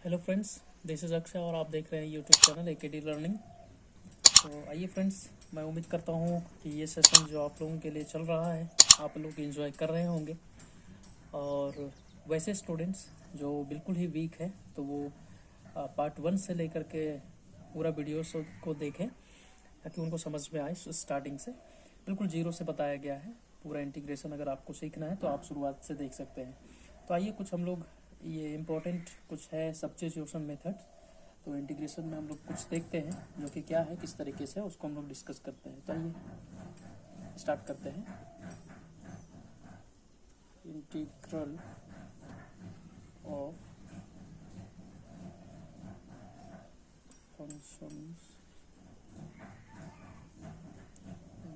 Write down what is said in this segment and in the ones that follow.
Hello friends, this is Akshay और आप देख रहे हैं यूट्यूब चैनल एकेडी लर्निंग। तो आइए फ्रेंड्स, मैं उम्मीद करता हूँ कि ये सेशन जो आप लोगों के लिए चल रहा है आप लोग एंजॉय कर रहे होंगे। और वैसे स्टूडेंट्स जो बिल्कुल ही वीक है तो वो पार्ट 1 से लेकर के पूरा वीडियोस को देखें ताकि उनको समझ में आए। स्टार्टिंग से बिल्कुल जीरो से बताया गया है। पूरा इंटीग्रेशन अगर आपको सीखना है तो आप शुरुआत से देख सकते हैं। तो आइए कुछ हम लोग ये इम्पोर्टेंट कुछ है सब्स्टिट्यूशन मेथड, तो इंटीग्रेशन में हम लोग कुछ देखते हैं जो कि क्या है, किस तरीके से उसको हम लोग डिस्कस करते हैं। तो आइए स्टार्ट करते हैं। Integral of functions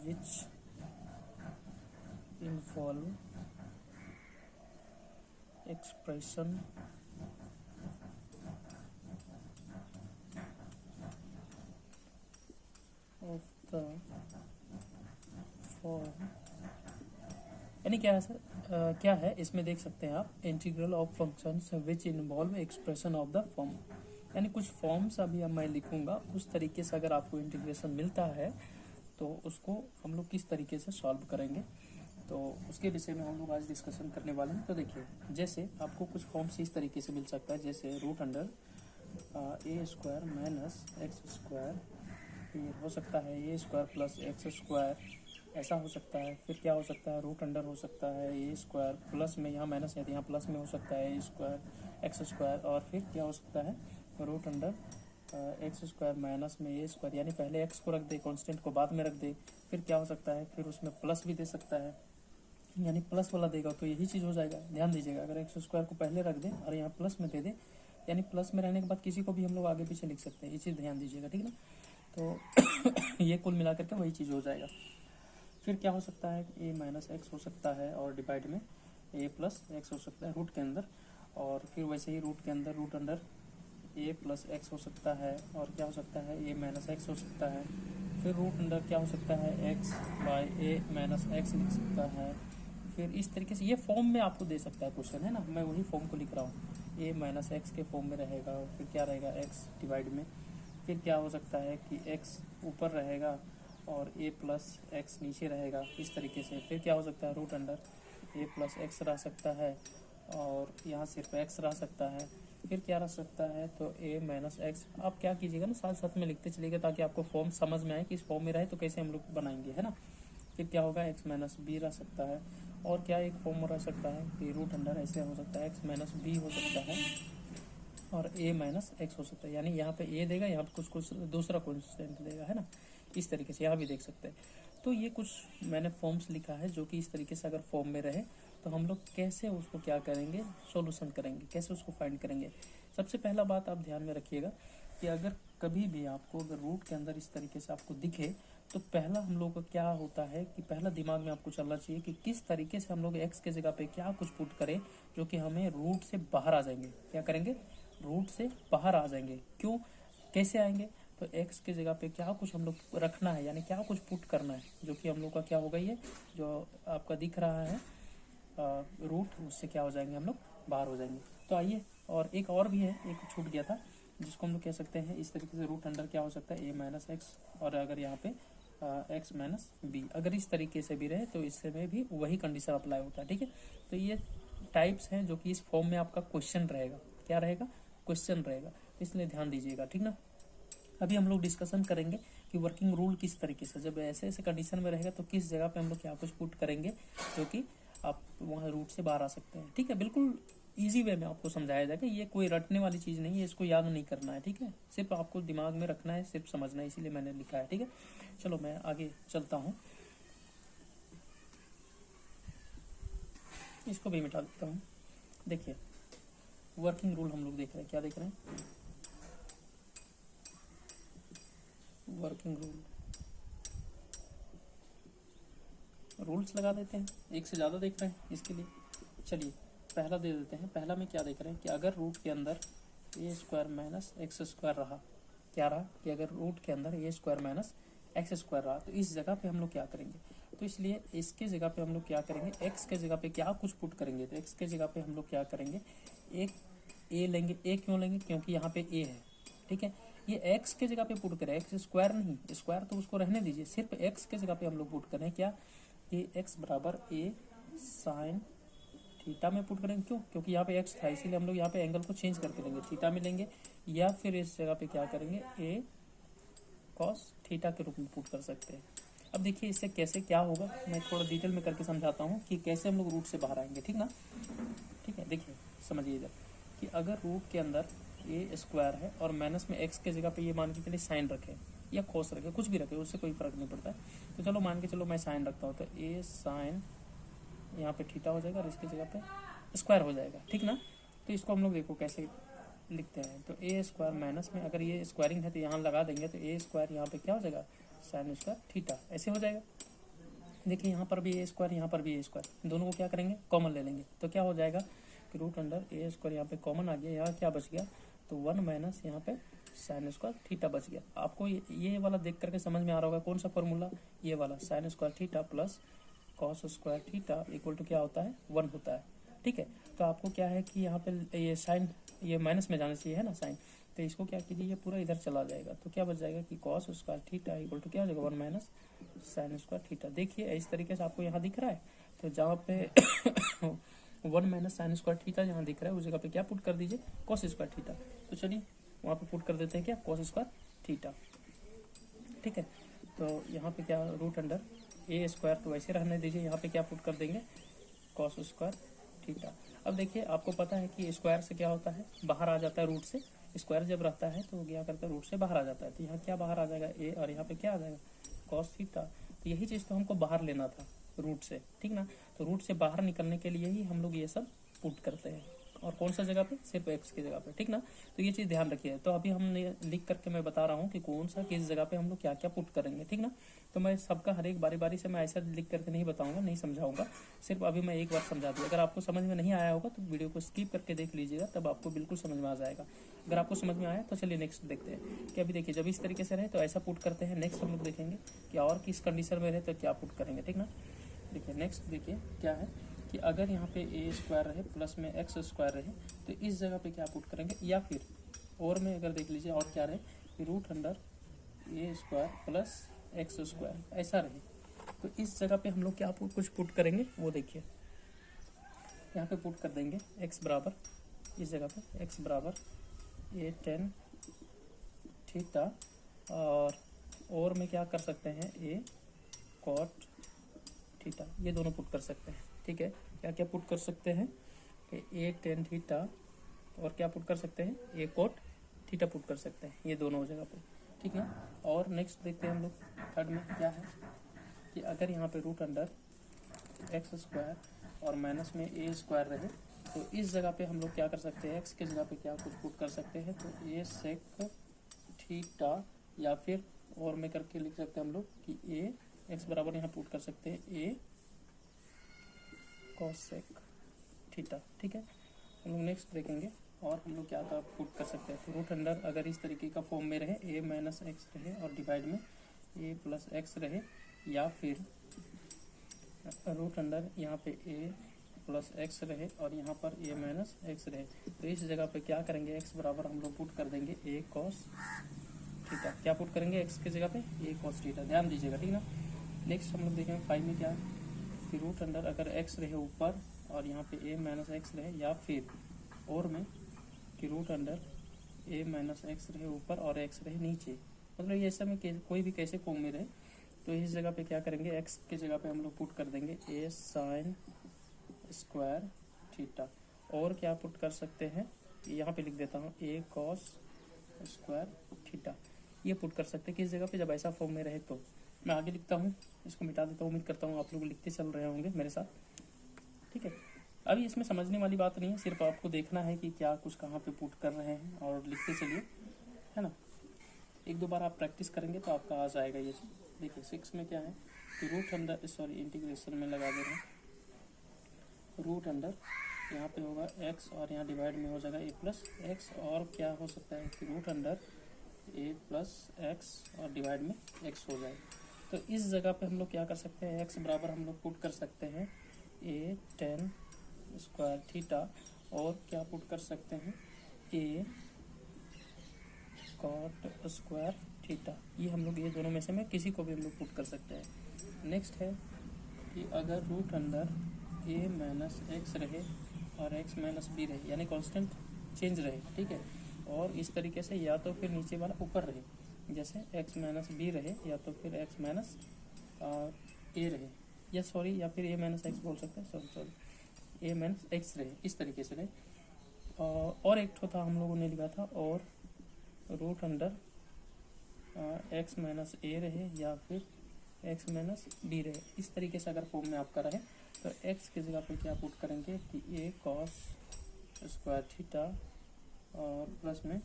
which involve expression of the form, यानी क्या है सर, क्या है इसमें देख सकते हैं आप, integral of functions which involve expression of the form. यानी कुछ फॉर्म्स अभी अब मैं लिखूंगा, उस तरीके से अगर आपको इंटीग्रेशन मिलता है तो उसको हम लोग किस तरीके से सॉल्व करेंगे, तो उसके विषय में हम लोग आज डिस्कशन करने वाले हैं। तो देखिए, जैसे आपको कुछ फॉर्म्स इस तरीके से मिल सकता है, जैसे root under a square minus x square, फिर हो सकता है ए स्क्वायर प्लस एक्स स्क्वायर, ऐसा हो सकता है। फिर क्या हो सकता है, रूट अंडर हो सकता है ए स्क्वायर प्लस में, यहाँ माइनस है तो यहाँ प्लस में हो सकता है ए स्क्वायर एक्स स्क्वायर, और फिर क्या हो सकता है root under X square minus में ए स्क्वायर, यानी पहले एक्स को रख दे, कांस्टेंट को बाद में रख दे। फिर क्या हो सकता है, फिर उसमें प्लस भी दे सकता है, यानी प्लस वाला देगा तो यही चीज़ हो जाएगा। ध्यान दीजिएगा, अगर एक्स स्क्वायर को पहले रख दे और यहाँ प्लस में दे दे, यानी प्लस में रहने के बाद किसी को भी हम लोग आगे पीछे लिख सकते हैं, ये चीज़ ध्यान दीजिएगा, ठीक है ना। तो ये कुल मिलाकर के वही चीज़ हो जाएगा। फिर क्या हो सकता है, ए माइनस एक्स हो सकता है और डिवाइड में ए प्लस एक्स हो सकता है रूट के अंदर, और फिर वैसे ही रूट के अंदर रूट अंडर ए प्लस एक्स हो सकता है, और क्या हो सकता है ए माइनस एक्स हो सकता है। फिर रूट अंडर क्या हो सकता है एक्स बाय ए माइनस एक्स लिख सकता है। फिर इस तरीके से ये फॉर्म में आपको दे सकता है क्वेश्चन, है ना, मैं वही फॉर्म को लिख रहा हूँ, ए माइनस एक्स के फॉर्म में रहेगा। फिर क्या रहेगा, एक्स डिवाइड में, फिर क्या हो सकता है कि एक्स ऊपर रहेगा और ए प्लस एक्स नीचे रहेगा, इस तरीके से। फिर क्या हो सकता है, रूट अंडर ए प्लस एक्स रह सकता है और यहाँ सिर्फ एक्स रह सकता है। फिर क्या रह सकता है, तो ए माइनस एक्स। आप क्या कीजिएगा ना, साथ साथ में लिखते चलिएगा ताकि आपको फॉर्म समझ में आए कि इस फॉर्म में रहे तो कैसे हम लोग बनाएंगे, है ना। फिर क्या होगा, एक्स माइनस बी रह सकता है, और क्या एक फॉर्म रह सकता है कि रूट अंडर ऐसे हो सकता है एक्स माइनस बी हो सकता है, और ए माइनस एक्स हो सकता है, यानी यहाँ पे ए देगा, यहाँ पे कुछ कुछ दूसरा कॉन्स्टेंट देगा, है ना। इस तरीके से यहाँ भी देख सकते हैं। तो ये कुछ मैंने फॉर्म्स लिखा है जो कि इस तरीके से अगर फॉर्म में रहे तो हम लोग कैसे उसको क्या करेंगे, सॉल्यूशन करेंगे, कैसे उसको फाइंड करेंगे। सबसे पहला बात आप ध्यान में रखिएगा कि अगर कभी भी आपको अगर रूट के अंदर इस तरीके से आपको दिखे तो पहला हम लोग का क्या होता है कि पहला दिमाग में आपको चलना चाहिए कि किस तरीके से हम लोग एक्स के जगह पे क्या कुछ पुट करें जो कि हमें रूट से बाहर आ जाएंगे। क्या करेंगे, रूट से बाहर आ जाएंगे। क्यों, कैसे आएंगे, तो एक्स के जगह पे क्या कुछ हम लोग रखना है, यानी क्या कुछ पुट करना है जो कि हम लोग का क्या होगा, ये जो आपका दिख रहा है रूट, उससे क्या हो जाएंगे हम लोग, बाहर हो जाएंगे। तो आइए, और एक और भी है, एक छूट गया था जिसको हम लोग कह सकते हैं इस तरीके से, रूट अंडर क्या हो सकता है ए माइनस एक्स, और अगर यहाँ पे एक्स माइनस बी, अगर इस तरीके से भी रहे तो इससे में भी वही कंडीशन अप्लाई होता है, ठीक है। तो ये टाइप्स हैं जो कि इस फॉर्म में आपका क्वेश्चन रहेगा, क्या रहेगा, क्वेश्चन रहेगा, इसलिए ध्यान दीजिएगा, ठीक ना। अभी हम लोग डिस्कशन करेंगे कि वर्किंग रूल किस तरीके से, जब ऐसे ऐसे कंडीशन में रहेगा तो किस जगह पे हम लोग क्या कुछ पुट करेंगे जो कि आप वहाँ रूट से बाहर आ सकते हैं, ठीक है। बिल्कुल इजी वे में आपको समझाया जाएगा, ये कोई रटने वाली चीज़ नहीं है, इसको याद नहीं करना है, ठीक है, सिर्फ आपको दिमाग में रखना है, सिर्फ समझना है, इसीलिए मैंने लिखा है, ठीक है। चलो मैं आगे चलता हूँ, इसको भी मिटा देता हूँ। देखिए, वर्किंग रूल हम लोग देख रहे हैं, क्या देख रहे हैं, वर्किंग रूल, रूल्स लगा देते हैं, एक से ज़्यादा देख रहे हैं इसके लिए। चलिए पहला दे देते हैं। पहला में क्या देख रहे हैं कि अगर रूट के अंदर ए स्क्वायर माइनस एक्स स्क्वायर रहा, क्या रहा कि अगर रूट के अंदर ए स्क्वायर माइनस एक्स स्क्वायर रहा तो इस जगह पे हम लोग क्या करेंगे, तो इसलिए इसके जगह पे हम लोग क्या करेंगे, एक्स के जगह पे क्या कुछ पुट करेंगे, तो एक्स के जगह पे हम लोग क्या करेंगे, एक ए लेंगे। ए क्यों लेंगे? क्योंकि यहाँ पे ए है, ठीक है। ये एक्स के जगह पे पुट करें, एक्स स्क्वायर नहीं, स्क्वायर तो उसको रहने दीजिए, सिर्फ एक्स के जगह पे हम लोग पुट करें क्या, ये एक्स बराबर ए साइन थीटा में पुट करेंगे। क्यों? क्योंकि यहाँ पे एक्स था, इसीलिए हम लोग यहाँ पे एंगल को चेंज करके लेंगे, थीटा में लेंगे, या फिर इस जगह पे क्या करेंगे, ए कॉस थीटा के रूप में पुट कर सकते हैं। अब देखिए इससे कैसे क्या होगा, मैं थोड़ा डिटेल में करके समझाता हूँ कि कैसे हम लोग रूट से बाहर आएंगे, ठीक ना। ठीक है, देखिए समझिए इधर कि अगर रूट के अंदर ए स्क्वायर है और माइनस में एक्स के जगह पे ये मान के चलिए साइन रखें या कोस रखें, कुछ भी रखें, उससे कोई फर्क नहीं पड़ता है। तो चलो मान के चलो मैं साइन रखता हूँ, तो ए साइन यहाँ पे थीटा हो जाएगा और इसकी जगह पे स्क्वायर हो जाएगा, ठीक ना। तो इसको हम लोग देखो कैसे लिखते हैं, तो ए स्क्वायर माइनस में अगर ये स्क्वायरिंग है तो यहाँ लगा देंगे, तो ए स्क्वायर यहाँ पे क्या हो जाएगा, साइन स्क्वायर थीटा, ऐसे हो जाएगा। देखिए यहाँ पर भी ए स्क्वायर, यहाँ पर भी ए स्क्वायर, दोनों को क्या करेंगे, कॉमन ले लेंगे, तो क्या हो जाएगा कि रूट अंडर ए स्क्वायर यहाँ पे कॉमन आ गया, यहाँ क्या बच गया, तो 1 माइनस यहाँ पे साइन स्क्वायर थीटा बच गया। आपको ये वाला देख करके समझ में आ रहा होगा कौन सा फॉर्मूला, ये वाला sine square theta plus cos square theta equal to क्या होता है, 1 होता है, ठीक है। तो आपको क्या है कि यहाँ पे ये साइन ये माइनस में जाना चाहिए है ना साइन, तो इसको क्या कीजिए, ये पूरा इधर चला जाएगा, तो क्या बच जाएगा कि cos square theta equal to क्या हो जाएगा, 1 माइनस साइन स्क्वायर थीटा। देखिए इस तरीके से आपको यहाँ दिख रहा है, तो जहाँ पे 1 माइनस साइन स्क्वायर थीटा जहाँ दिख रहा है उस जगह पे क्या पुट कर दीजिए, कॉस स्क्वायर थीटा। तो चलिए वहाँ पे पुट कर देते हैं क्या, कॉस स्क्वायर थीटा, ठीक है। तो यहाँ पे क्या रूट अंडर ए स्क्वायर तो वैसे रहने दीजिए, यहाँ पे क्या पुट कर देंगे, कॉस स्क्वायर थीटा। अब देखिए आपको पता है कि स्क्वायर से क्या होता है, बाहर आ जाता है रूट से, स्क्वायर जब रहता है तो क्या करता है, रूट से बाहर आ जाता है, तो यहाँ क्या बाहर आ जाएगा ए, और यहाँ पे क्या आ जाएगा कॉस थीटा। तो यही चीज़ तो हमको बाहर लेना था रूट से, ठीक ना। तो रूट से बाहर निकलने के लिए ही हम लोग ये सब पुट करते हैं, और कौन सा जगह पे, सिर्फ एक्स की जगह पे, ठीक ना। तो ये चीज़ ध्यान रखिए। तो अभी हमने लिख करके मैं बता रहा हूँ कि कौन सा किस जगह पे हम लोग क्या क्या पुट करेंगे, ठीक ना। तो मैं सबका हर एक बारी बारी से मैं ऐसा लिख करके नहीं बताऊंगा, नहीं समझाऊंगा, सिर्फ अभी मैं एक बार समझा दूँ। अगर आपको समझ में नहीं आया होगा तो वीडियो को स्किप करके देख लीजिएगा, तब आपको बिल्कुल समझ में आ जाएगा। अगर आपको समझ में आया तो चलिए नेक्स्ट देखते हैं कि अभी देखिए जब इस तरीके से रहे तो ऐसा पुट करते हैं। नेक्स्ट हम लोग देखेंगे कि और किस कंडीशन में रहे तो क्या पुट करेंगे, ठीक ना। देखिए नेक्स्ट देखिए क्या है कि अगर यहाँ पे ए स्क्वायर रहे प्लस में एक्स स्क्वायर रहे तो इस जगह पे क्या पुट करेंगे, या फिर और में अगर देख लीजिए और क्या रहे कि root under a square plus x square ऐसा रहे, तो इस जगह पे हम लोग क्या कुछ पुट करेंगे वो देखिए। यहाँ पे पुट कर देंगे एक्स बराबर, इस जगह पे एक्स बराबर ए टेन थीटा, और में क्या कर सकते हैं ए कॉट थीटा, ये दोनों पुट कर सकते हैं, ठीक है। क्या क्या पुट कर सकते हैं कि ए टेन थीटा, और क्या पुट कर सकते हैं ए कोट थीटा पुट कर सकते हैं, ये दोनों जगह पे, ठीक ना। और नेक्स्ट देखते हैं हम लोग थर्ड में क्या है कि अगर यहाँ पे रूट अंडर एक्स स्क्वायर और माइनस में ए स्क्वायर रहे तो इस जगह पे हम लोग क्या कर सकते हैं, एक्स के जगह पे क्या कुछ पुट कर सकते हैं, तो ए सेक थीटा, या फिर और में करके लिख सकते हैं हम लोग कि ए एक्स बराबर यहाँ पुट कर सकते हैं ए कॉसेक थीटा, ठीक है। हम लोग नेक्स्ट देखेंगे और हम लोग क्या था पुट कर सकते हैं, तो रूट अंडर अगर इस तरीके का फॉर्म में रहे ए माइनस एक्स रहे और डिवाइड में ए प्लस एक्स रहे, या फिर रूट अंडर यहाँ पे ए प्लस एक्स रहे और यहाँ पर ए माइनस एक्स रहे, तो इस जगह पे क्या करेंगे, एक्स बराबर हम लोग पुट कर देंगे ए कॉस थीटा। क्या पुट करेंगे एक्स की जगह पे, ए कॉस थीटा, ध्यान दीजिएगा, ठीक ना। नेक्स्ट हम लोग देखेंगे 5 में क्या कि रूट अंडर अगर एक्स रहे ऊपर और यहाँ पे ए माइनस एक्स रहे, या फिर और में कि रूट अंडर ए माइनस एक्स रहे ऊपर और एक्स रहे नीचे, मतलब ये सब में कोई भी कैसे फॉर्म में रहे, तो इस जगह पे क्या करेंगे, एक्स की जगह पे हम लोग पुट कर देंगे ए साइन स्क्वायर थीटा, और क्या पुट कर सकते हैं, यहाँ पे लिख देता हूँ ए कॉस स्क्वायर थीटा, ये पुट कर सकते हैं किस जगह पे, जब ऐसा फॉर्म में रहे। तो मैं आगे लिखता हूँ, इसको मिटा देता हूँ, उम्मीद करता हूँ आप लोग लिखते चल रहे होंगे मेरे साथ, ठीक है। अभी इसमें समझने वाली बात नहीं है, सिर्फ आपको देखना है कि क्या कुछ कहाँ पे पुट कर रहे हैं और लिखते चलिए, है ना। एक दो बार आप प्रैक्टिस करेंगे तो आपका आ जाएगा ये चीज़। देखिए 6 में क्या है कि रूट अंडर इंटीग्रेशन में लगा दे रहे हैं, रूट अंडर यहाँ पे होगा एक्स और यहाँ डिवाइड में हो जाएगा ए प्लस एक्स, और क्या हो सकता है कि रूट अंडर ए प्लस एक्स और डिवाइड में एक्स हो जाए। तो इस जगह पे हम लोग क्या कर सकते हैं, एक्स बराबर हम लोग पुट कर सकते हैं ए टेन स्क्वायर थीटा, और क्या पुट कर सकते हैं ए कॉट स्क्वायर थीटा। ये हम लोग ये दोनों में से मैं किसी को भी हम लोग पुट कर सकते हैं। नेक्स्ट है कि अगर रूट अंडर ए माइनस एक्स रहे और एक्स माइनस बी रहे, यानी कांस्टेंट चेंज रहे, ठीक है, और इस तरीके से या तो फिर नीचे वाला ऊपर रहे, जैसे एक्स माइनस बी रहे या तो फिर एक्स माइनस ए रहे, या सॉरी या फिर ए माइनस एक्स बोल सकते हैं, सॉरी ए माइनस एक्स रहे, इस तरीके से रहे। और एक ठो था हम लोगों ने लिखा था, और रूट अंडर एक्स माइनस ए रहे या फिर एक्स माइनस बी रहे, इस तरीके से अगर फॉर्म में आपका रहे तो एक्स की जगह पे क्या पुट करेंगे कि ए कॉस स्क्वायर थीटा और प्लस में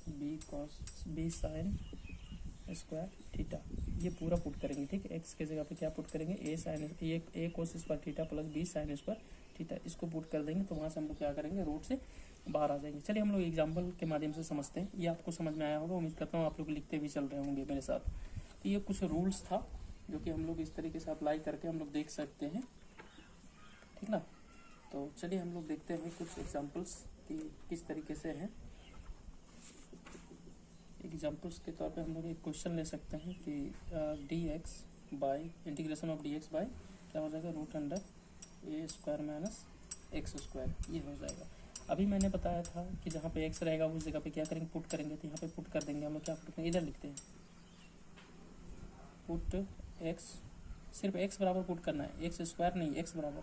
बी साइन स्क्वायर थीटा, ये पूरा पुट करेंगे, ठीक है। एक्स की जगह पे क्या पुट करेंगे, a cos square theta plus b sine square theta, इसको पुट कर देंगे तो वहाँ से हम लोग क्या करेंगे, रूट से बाहर आ जाएंगे। चलिए हम लोग एग्जाम्पल के माध्यम से समझते हैं। ये आपको समझ में आया होगा, उम्मीद करता हूँ आप लोग लिखते भी चल रहे होंगे मेरे साथ। तो ये कुछ रूल्स था जो कि हम लोग इस तरीके से अप्लाई करके हम लोग देख सकते हैं, ठीक ना। तो चलिए हम लोग देखते हैं कुछ एग्जाम्पल्स कि किस तरीके से हैं। एग्जाम्पल्स के तौर पे हम लोग एक क्वेश्चन ले सकते हैं कि D x by integration of D x by क्या हो जाएगा, root under a square minus x square, ये हो जाएगा। अभी मैंने बताया था कि जहाँ पे एक्स रहेगा उस जगह पे क्या करेंगे, पुट करेंगे, तो यहाँ पे पुट कर देंगे हम लोग, क्या पुट करेंगे, इधर लिखते हैं पुट एक्स, सिर्फ एक्स बराबर पुट करना है, एक्स स्क्वायर नहीं, एक्स बराबर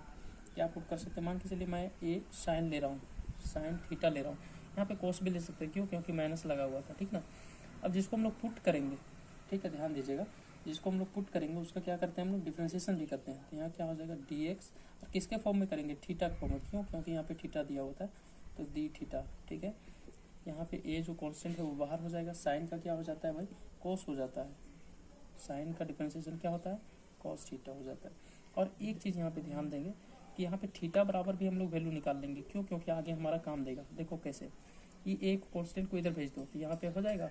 क्या पुट कर सकते हैं। मान के चलिए मैं ए साइन ले रहा हूँ, साइन थीटा ले रहा हूँ, यहाँ पे कोस भी ले सकते हैं, क्यों, क्योंकि माइनस लगा हुआ था, ठीक ना। अब जिसको हम लोग पुट करेंगे, ठीक है, ध्यान दीजिएगा, जिसको हम लोग पुट करेंगे उसका क्या करते हैं हम लोग, डिफरेंशिएशन भी करते हैं। तो यहाँ क्या हो जाएगा डी एक्स, और किसके फॉर्म में करेंगे, थीटा के फॉर्म में, क्यों, क्योंकि यहाँ पे थीटा दिया होता है, तो डी थीटा, ठीक है। यहाँ पे ए जो कांस्टेंट है वो बाहर हो जाएगा, साइन का क्या हो जाता है भाई, कोस हो जाता है, साइन का डिफरेंशिएशन क्या होता है, कॉस थीटा हो जाता है। और एक चीज़ यहाँ पे ध्यान देंगे कि यहाँ पे थीटा बराबर भी हम लोग वैल्यू निकाल लेंगे, क्यों, क्योंकि आगे हमारा काम देगा। देखो कैसे, ये एक कांस्टेंट को इधर भेज दो तो यहाँ पे हो जाएगा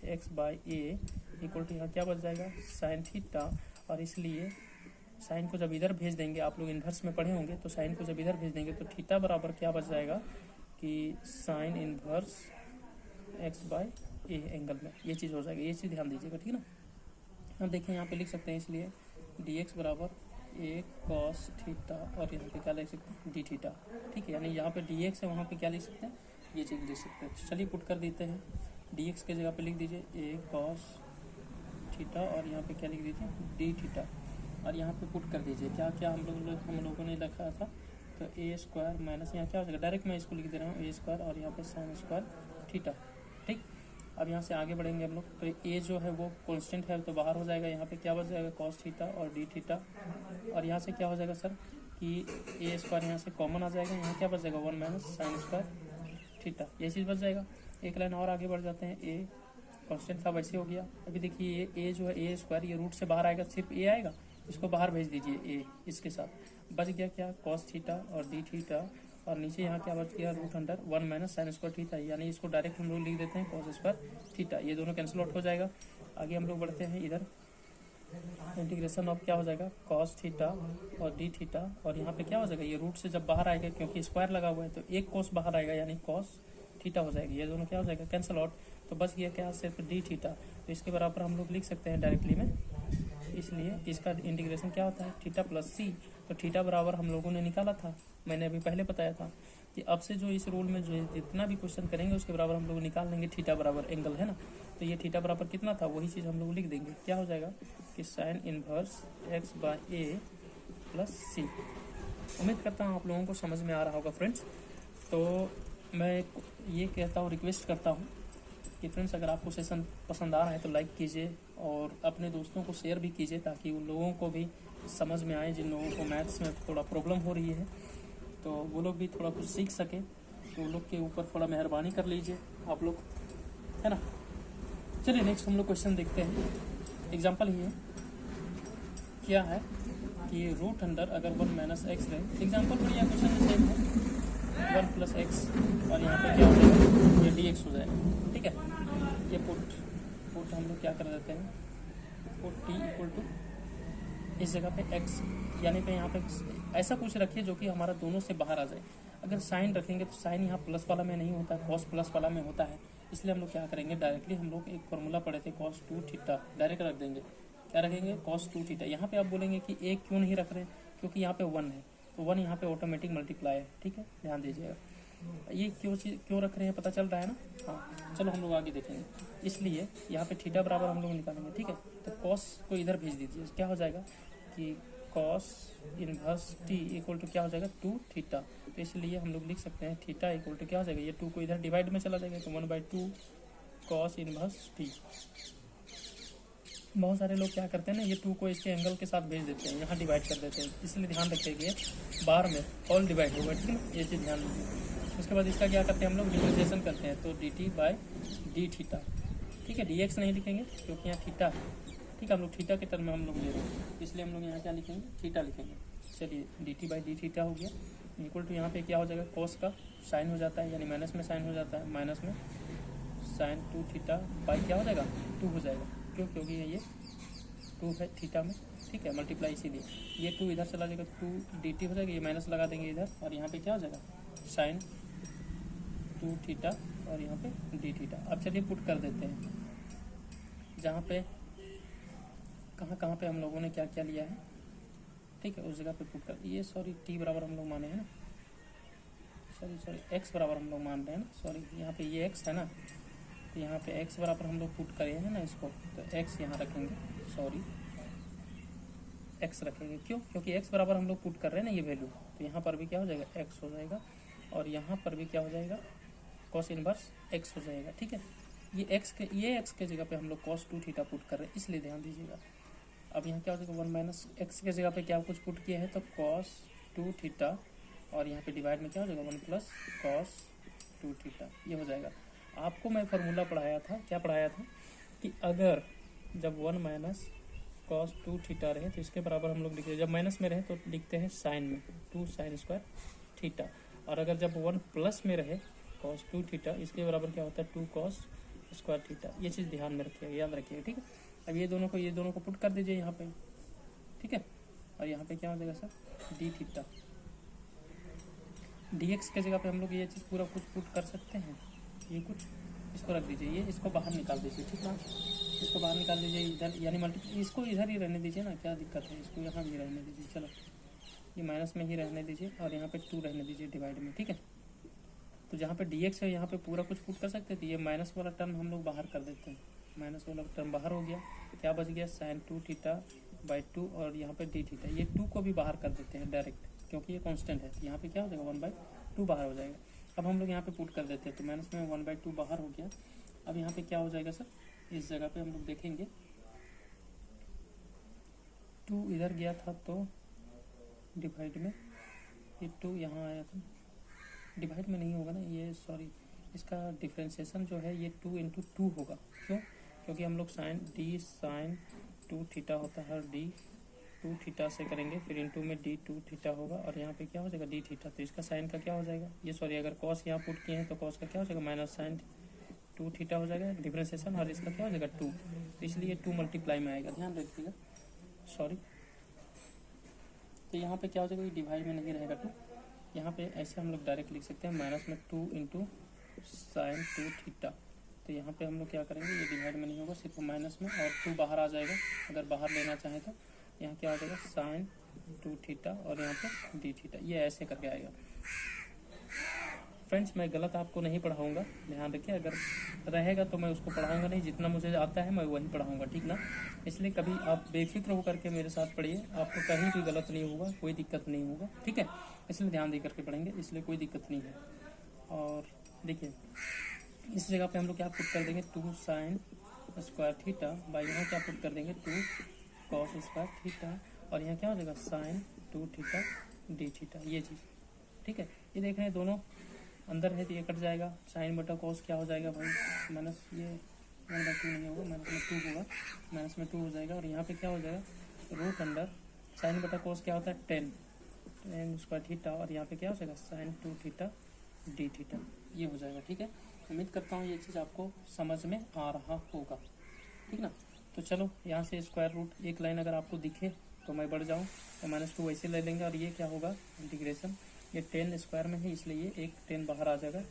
x by a equal to यहाँ क्या बच जाएगा, साइन थीटा, और इसलिए साइन को जब इधर भेज देंगे, आप लोग इन्वर्स में पढ़े होंगे, तो साइन को जब इधर भेज देंगे तो थीटा बराबर क्या बच जाएगा कि sign inverse x by A angle में, ये चीज़ हो जाएगी। ये चीज़ ध्यान दीजिएगा, ठीक है ना। हम देखें यहाँ पे लिख सकते हैं, इसलिए डी एक्स बराबर ए कॉस थीटा, और यहाँ पे क्या लिख सकते हैं, डी थीटा, ठीक है। यानी यहाँ पे डी एक्स है, वहाँ पे क्या लिख सकते हैं, ये चीज़ लिख सकते हैं। चलिए पुट कर देते हैं, डी एक्स की जगह पे लिख दीजिए ए कॉस थीटा, और यहाँ पे क्या लिख दीजिए, डी थीटा, और यहाँ पे पुट कर दीजिए क्या क्या हम लोगों ने लिखा था, तो ए स्क्वायर माइनस यहाँ क्या हो जाएगा, डायरेक्ट मैं इसको लिख दे रहा हूँ ए स्क्वायर, और यहाँ पे साइन स्क्वायर थीटा, ठीक। अब यहाँ से आगे बढ़ेंगे हम लोग, तो ए जो है वो कांस्टेंट है तो बाहर हो जाएगा, यहाँ पे क्या बच जाएगा, कॉस थीटा और डी थीटा, और यहाँ से क्या हो जाएगा सर कि ए स्क्वायर यहाँ से कॉमन आ जाएगा, यहाँ क्या बच जाएगा, 1 माइनस साइन स्क्वायर थीटा, ये चीज़ बच जाएगा। एक लाइन और आगे बढ़ जाते हैं, ए कांस्टेंट था वैसे हो गया। अभी देखिए ए जो है ए स्क्वायर, ये रूट से बाहर आएगा, सिर्फ ए आएगा, इसको बाहर भेज दीजिए ए, इसके साथ बच गया क्या, कॉस थीटा और डी थीटा, और नीचे यहाँ क्या बच गया, root under 1 minus sine square theta, यानी इसको डायरेक्ट हम लोग लिख देते हैं कॉस स्क्वायर थीटा, ये दोनों कैंसिल आउट हो जाएगा। आगे हम लोग बढ़ते हैं, इधर इंटीग्रेशन ऑफ क्या हो जाएगा, कॉस थीटा और डी थीटा, और यहाँ पे क्या हो जाएगा, ये रूट से जब बाहर आएगा, क्योंकि स्क्वायर लगा हुआ है तो एक कॉस बाहर आएगा, यानी कॉस थीटा हो जाएगी, ये दोनों क्या हो जाएगा, कैंसिल आउट, तो बच गया क्या, सिर्फ डी थीटा। तो इसके बराबर हम लोग लिख सकते हैं डायरेक्टली में, इसलिए इसका इंटीग्रेशन क्या होता है, थीटा प्लस सी। तो थीटा बराबर हम लोगों ने निकाला था, मैंने अभी पहले बताया था कि अब से जो इस रूल में जो जितना भी क्वेश्चन करेंगे उसके बराबर हम लोग निकाल लेंगे, थीटा बराबर एंगल है ना, तो ये थीटा बराबर कितना था वही चीज़ हम लोग लिख देंगे, क्या हो जाएगा कि sine inverse x by a plus c. उम्मीद करता हूँ आप लोगों को समझ में आ रहा होगा फ्रेंड्स। तो मैं ये कहता हूँ, रिक्वेस्ट करता हूँ कि फ्रेंड्स अगर आपको सेशन पसंद आ रहा है तो लाइक कीजिए और अपने दोस्तों को शेयर भी कीजिए, ताकि उन लोगों को भी समझ में आए, जिन लोगों को मैथ्स में थोड़ा प्रॉब्लम हो रही है, तो वो लोग भी थोड़ा कुछ सीख सके, तो उन लोग के ऊपर थोड़ा मेहरबानी कर लीजिए आप लोग, है ना। चलिए नेक्स्ट हम लोग क्वेश्चन देखते हैं। एग्जाम्पल ये क्या है कि रूट अंडर अगर 1 माइनस एक्स रहे, एग्जाम्पल बढ़िया क्वेश्चन सेम है, 1 प्लस एक्स, और यहाँ पे क्या हो जाएगा, ये डी एक्स हो जाएगा, ठीक है। ये पुट हम लोग क्या कर देते हैं, पुट टी इक्वल टू इस जगह पे एक्स, यानी पे यहाँ पे ऐसा कुछ रखिए जो कि हमारा दोनों से बाहर आ जाए। अगर साइन रखेंगे तो साइन यहाँ प्लस वाला में नहीं होता है, कॉस प्लस वाला में होता है। इसलिए हम लोग क्या करेंगे, डायरेक्टली हम लोग एक फॉर्मूला पढ़े थे कॉस 2 थीटा, डायरेक्ट रख देंगे। क्या रखेंगे, cos 2 थीटा। यहाँ पे आप बोलेंगे कि एक क्यों नहीं रख रहे हैं, क्योंकि यहाँ पे 1 है, तो 1 यहाँ पे ऑटोमेटिक मल्टीप्लाई है, ठीक है, ध्यान दीजिएगा। ये क्यों रख रहे हैं पता चल रहा है ना। हाँ चलो हम लोग आगे देखेंगे। इसलिए यहाँ पे थीटा बराबर हम लोग निकालेंगे, ठीक है। तो cos को इधर भेज दीजिए, क्या हो जाएगा कि cos inverse t equal to क्या हो जाएगा 2 थीटा। तो इसलिए हम लोग लिख सकते हैं थीटा इक्वल टू क्या हो जाएगा, ये 2 को इधर डिवाइड में चला जाएगा, तो 1/2 cos इनवर्स t। बहुत सारे लोग क्या करते हैं ना, ये 2 को इसके एंगल के साथ भेज देते हैं, यहाँ डिवाइड कर देते हैं, इसलिए ध्यान रखिए बार में ऑल डिवाइड होगा, ठीक है, ये चीज़ ध्यान रखिए। उसके बाद इसका क्या करते हैं हम लोग, डिफरेंशिएशन करते हैं, तो dt/d थीटा, ठीक है, dx नहीं लिखेंगे क्योंकि यहाँ थीटा है, ठीक है, हम लोग थीटा के टर्म में हम लोग ले रहे हैं, इसलिए हम लोग यहाँ क्या लिखेंगे, थीटा लिखेंगे। चलिए dt/d थीटा हो गया इक्वल टू यहाँ पे क्या हो जाएगा, कॉस का साइन हो जाता है, यानी माइनस में साइन हो जाता है, माइनस में साइन 2 थीटा बाई क्या हो जाएगा 2 हो जाएगा, क्यों, क्योंकि ये 2 है थीटा में, ठीक है, मल्टीप्लाई, इसीलिए ये 2 इधर चला जाएगा, 2 dt हो जाएगा, ये माइनस लगा देंगे इधर, और यहाँ पे क्या हो जाएगा साइन 2 थीटा और यहाँ पे d थीटा। अब चलिए पुट कर देते हैं, जहाँ पे कहाँ पे हम लोगों ने क्या क्या लिया है, ठीक है, उस जगह पे पुट कर, ये सॉरी t बराबर हम लोग माने हैं ना, सॉरी x बराबर हम लोग मान रहे हैं ना, सॉरी यहाँ पे ये x है ना, तो यहाँ पे x बराबर हम लोग पुट करे हैं ना इसको, तो x यहाँ रखेंगे, सॉरी x रखेंगे, क्यों, क्योंकि x बराबर हम लोग पुट कर रहे हैं ना ये वैल्यू, तो यहाँ पर भी क्या हो जाएगा x हो जाएगा, और यहाँ पर भी क्या हो जाएगा cos इनवर्स x हो जाएगा, ठीक है। ये x के जगह पे हम लोग cos 2 थीटा पुट कर रहे हैं, इसलिए ध्यान दीजिएगा। अब यहाँ क्या हो जाएगा 1 माइनस x के जगह पे क्या कुछ पुट किया है, तो cos 2 थीटा, और यहाँ पे डिवाइड में क्या हो जाएगा 1 प्लस cos 2 थीटा, ये हो जाएगा। आपको मैं फार्मूला पढ़ाया था, क्या पढ़ाया था कि अगर जब 1 माइनस cos 2 थीटा रहे तो इसके बराबर हम लोग लिखते हैं, जब माइनस में रहे तो लिखते हैं साइन में 2 साइन स्क्वायर थीटा, और अगर जब 1 प्लस में रहे cos 2 थीटा, इसके बराबर क्या होता है 2 cos स्क्वायर थीटा। ये चीज़ ध्यान में रखिएगा, याद रखिएगा, ठीक है। अब ये दोनों को पुट कर दीजिए यहाँ पे, ठीक है, और यहाँ पे क्या हो जाएगा सर d थीटा, dx के जगह पे हम लोग ये चीज़ पूरा कुछ पुट कर सकते हैं, ये कुछ इसको रख दीजिए, ये इसको बाहर निकाल दीजिए, ठीक ना, इसको बाहर निकाल दीजिए इधर, यानी इसको इधर ही रहने दीजिए ना, क्या दिक्कत है, इसको यहाँ भी रहने दीजिए, चलो ये माइनस में ही रहने दीजिए, और यहाँ पे 2 रहने दीजिए डिवाइड में, ठीक है। तो जहाँ पे dx है यहाँ पे पूरा कुछ पुट कर सकते थे, ये माइनस वाला टर्म हम लोग बाहर कर देते हैं, माइनस वाला टर्म बाहर हो गया, क्या बच गया साइन 2 थीटा बाई 2, और यहाँ पे d थीटा, ये 2 को भी बाहर कर देते हैं डायरेक्ट, क्योंकि ये कांस्टेंट है, यहाँ पे क्या हो जाएगा 1/2 बाहर हो जाएगा। अब हम लोग यहाँ पे पुट कर देते हैं, तो माइनस में 1/2 बाहर हो गया। अब यहाँ पे क्या हो जाएगा सर, इस जगह पे हम लोग देखेंगे 2 इधर गया था तो डिवाइड में, ये 2 यहाँ आया था, डिवाइड में नहीं होगा ना ये, सॉरी इसका डिफ्रेंशिएशन जो है ये 2 × 2 होगा, क्यों, क्योंकि हम लोग साइन 2 थीटा होता है, d 2 थीटा से करेंगे, फिर इंटू में d 2 थीटा होगा, और यहाँ पे क्या हो जाएगा d थीटा, तो इसका साइन का क्या हो जाएगा, ये सॉरी अगर कॉस यहाँ पुट किए हैं तो कॉस का क्या हो जाएगा माइनस साइन 2 थीटा हो जाएगा डिफ्रेंशिएशन, और इसका क्या हो जाएगा 2, तो इसलिए 2 मल्टीप्लाई में आएगा, ध्यान रखिएगा, सॉरी। तो यहाँ पे क्या हो जाएगा, डिवाइड में नहीं रहेगा 2, यहाँ पे ऐसे हम लोग डायरेक्ट लिख सकते हैं माइनस में 2 × साइन 2 थीटा, तो यहाँ पे हम लोग क्या करेंगे, ये डिवाइड में नहीं होगा, सिर्फ माइनस में, और 2 बाहर आ जाएगा, अगर बाहर लेना चाहें तो यहाँ क्या आ जाएगा साइन 2 थीटा, और यहाँ पे d थीटा, ये ऐसे करके आएगा। फ्रेंड्स मैं गलत आपको नहीं पढ़ाऊँगा, ध्यान रखिए, अगर रहेगा तो मैं उसको पढ़ाऊँगा नहीं, जितना मुझे आता है मैं वही पढ़ाऊँगा, ठीक ना। इसलिए कभी आप बेफिक्र होकर के मेरे साथ पढ़िए, आपको कहीं भी गलत नहीं होगा, कोई दिक्कत नहीं होगा, ठीक है, इसलिए ध्यान दे करके पढ़ेंगे, इसलिए कोई दिक्कत नहीं है। और देखिए इस जगह पे हम लोग क्या पुट कर देंगे 2 साइन स्क्वायर थीटा बाई, यहाँ क्या पुट कर देंगे 2 cos स्क्वायर थीटा, और यहाँ क्या हो जाएगा साइन 2 थीटा d थीटा, ये चीज़, ठीक है। ये देख रहे हैं दोनों अंदर है तो ये कट जाएगा, साइन बटा कॉस क्या हो जाएगा भाई, माइनस ये 1/2 नहीं होगा, माइनस में 2 होगा, माइनस में 2 हो जाएगा, और यहाँ पे क्या हो जाएगा रूट अंडर साइन बटा कॉस क्या होता है 10 स्क्वायर थीटा, और यहाँ पे क्या हो जाएगा साइन 2 थीटा d थीटा, ये हो जाएगा, ठीक है। उम्मीद करता हूँ ये चीज़ आपको समझ में आ रहा होगा, ठीक ना। तो चलो यहाँ से स्क्वायर रूट एक लाइन अगर आपको दिखे तो मैं बढ़ जाऊँ, तो -2 वैसे ले लेंगे, और ये क्या होगा इंटीग्रेशन ये टेन स्क्वायर में है इसलिए ये एक टेन बाहर आ जाएगा,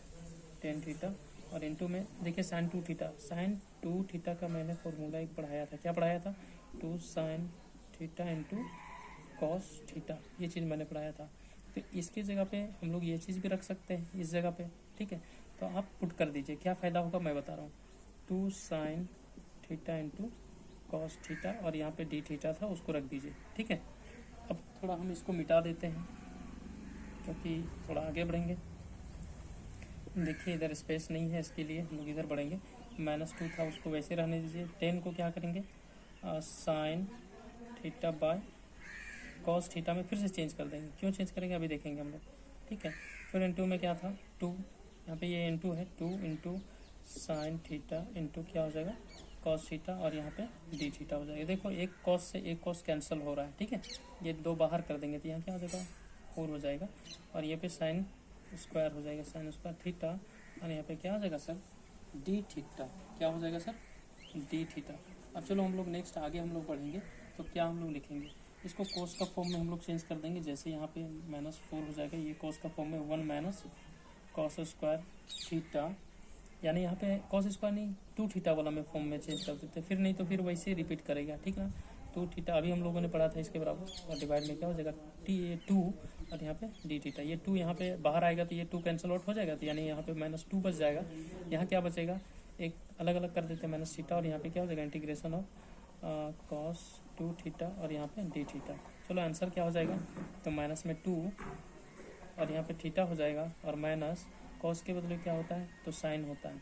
टेन थीटा, और इनटू में देखिए साइन 2 थीटा। साइन 2 थीटा का मैंने फॉर्मूला एक पढ़ाया था, क्या पढ़ाया था, 2 sine theta into cos theta, ये चीज़ मैंने पढ़ाया था। तो इसकी जगह पे हम लोग ये चीज़ भी रख सकते हैं इस जगह पे, ठीक है। तो आप पुट कर दीजिए, क्या फ़ायदा होगा मैं बता रहा हूँ, 2 sine theta into cos theta, और यहाँ पे डी थीटा था उसको रख दीजिए, ठीक है। अब थोड़ा हम इसको मिटा देते हैं क्योंकि थोड़ा आगे बढ़ेंगे। देखिए इधर स्पेस नहीं है, इसके लिए हम लोग इधर बढ़ेंगे। -2 था उसको वैसे रहने दीजिए। 10 को क्या करेंगे, sine theta by cos theta में फिर से चेंज कर देंगे। क्यों चेंज करेंगे अभी देखेंगे हम लोग, ठीक है। फिर इनटू में क्या था 2, यहाँ पे ये इनटू है, 2 इंटू साइन थीटा इंटू क्या हो जाएगा कॉस थीटा, और यहाँ पे डी थीटा हो जाएगा। देखो एक कॉस से एक कॉस कैंसिल हो रहा है, ठीक है। ये 2 बाहर कर देंगे तो यहाँ क्या हो जाएगा 4 हो जाएगा, और ये पे साइन स्क्वायर हो जाएगा, साइन स्क्वायर थीटा, और यहाँ पे क्या हो जाएगा सर डी थीटा, क्या हो जाएगा सर डी थीटा। अब चलो हम लोग नेक्स्ट आगे हम लोग बढ़ेंगे, तो क्या हम लोग लिखेंगे, इसको कोस का फॉर्म में हम लोग चेंज कर देंगे। जैसे यहाँ पे -4 हो जाएगा, ये कोस का फॉर्म में 1 माइनस कॉस स्क्वायर थीटा, यानी यहाँ पे कॉस स्क्वायर नहीं 2 थीटा वाला में फॉर्म में चेंज कर देते, फिर नहीं तो फिर वैसे रिपीट करेगा, ठीक है। 2 थीटा अभी हम लोगों ने पढ़ा था इसके बराबर, और डिवाइड में क्या हो जाएगा 2, और यहाँ पे डी थीटा। ये 2 यहाँ पे बाहर आएगा तो ये 2 कैंसिल आउट हो जाएगा, तो यानी यहाँ पे -2 बच जाएगा। यहाँ क्या बचेगा, एक अलग अलग कर देते हैं माइनस थीटा, और यहाँ पे क्या हो जाएगा इंटीग्रेशन ऑफ कॉस 2 थीटा, और यहाँ पे डी थीटा। चलो आंसर क्या हो जाएगा, तो माइनस में 2 और यहाँ पे थीटा हो जाएगा, और माइनस कॉस के बदले क्या होता है तो साइन होता है,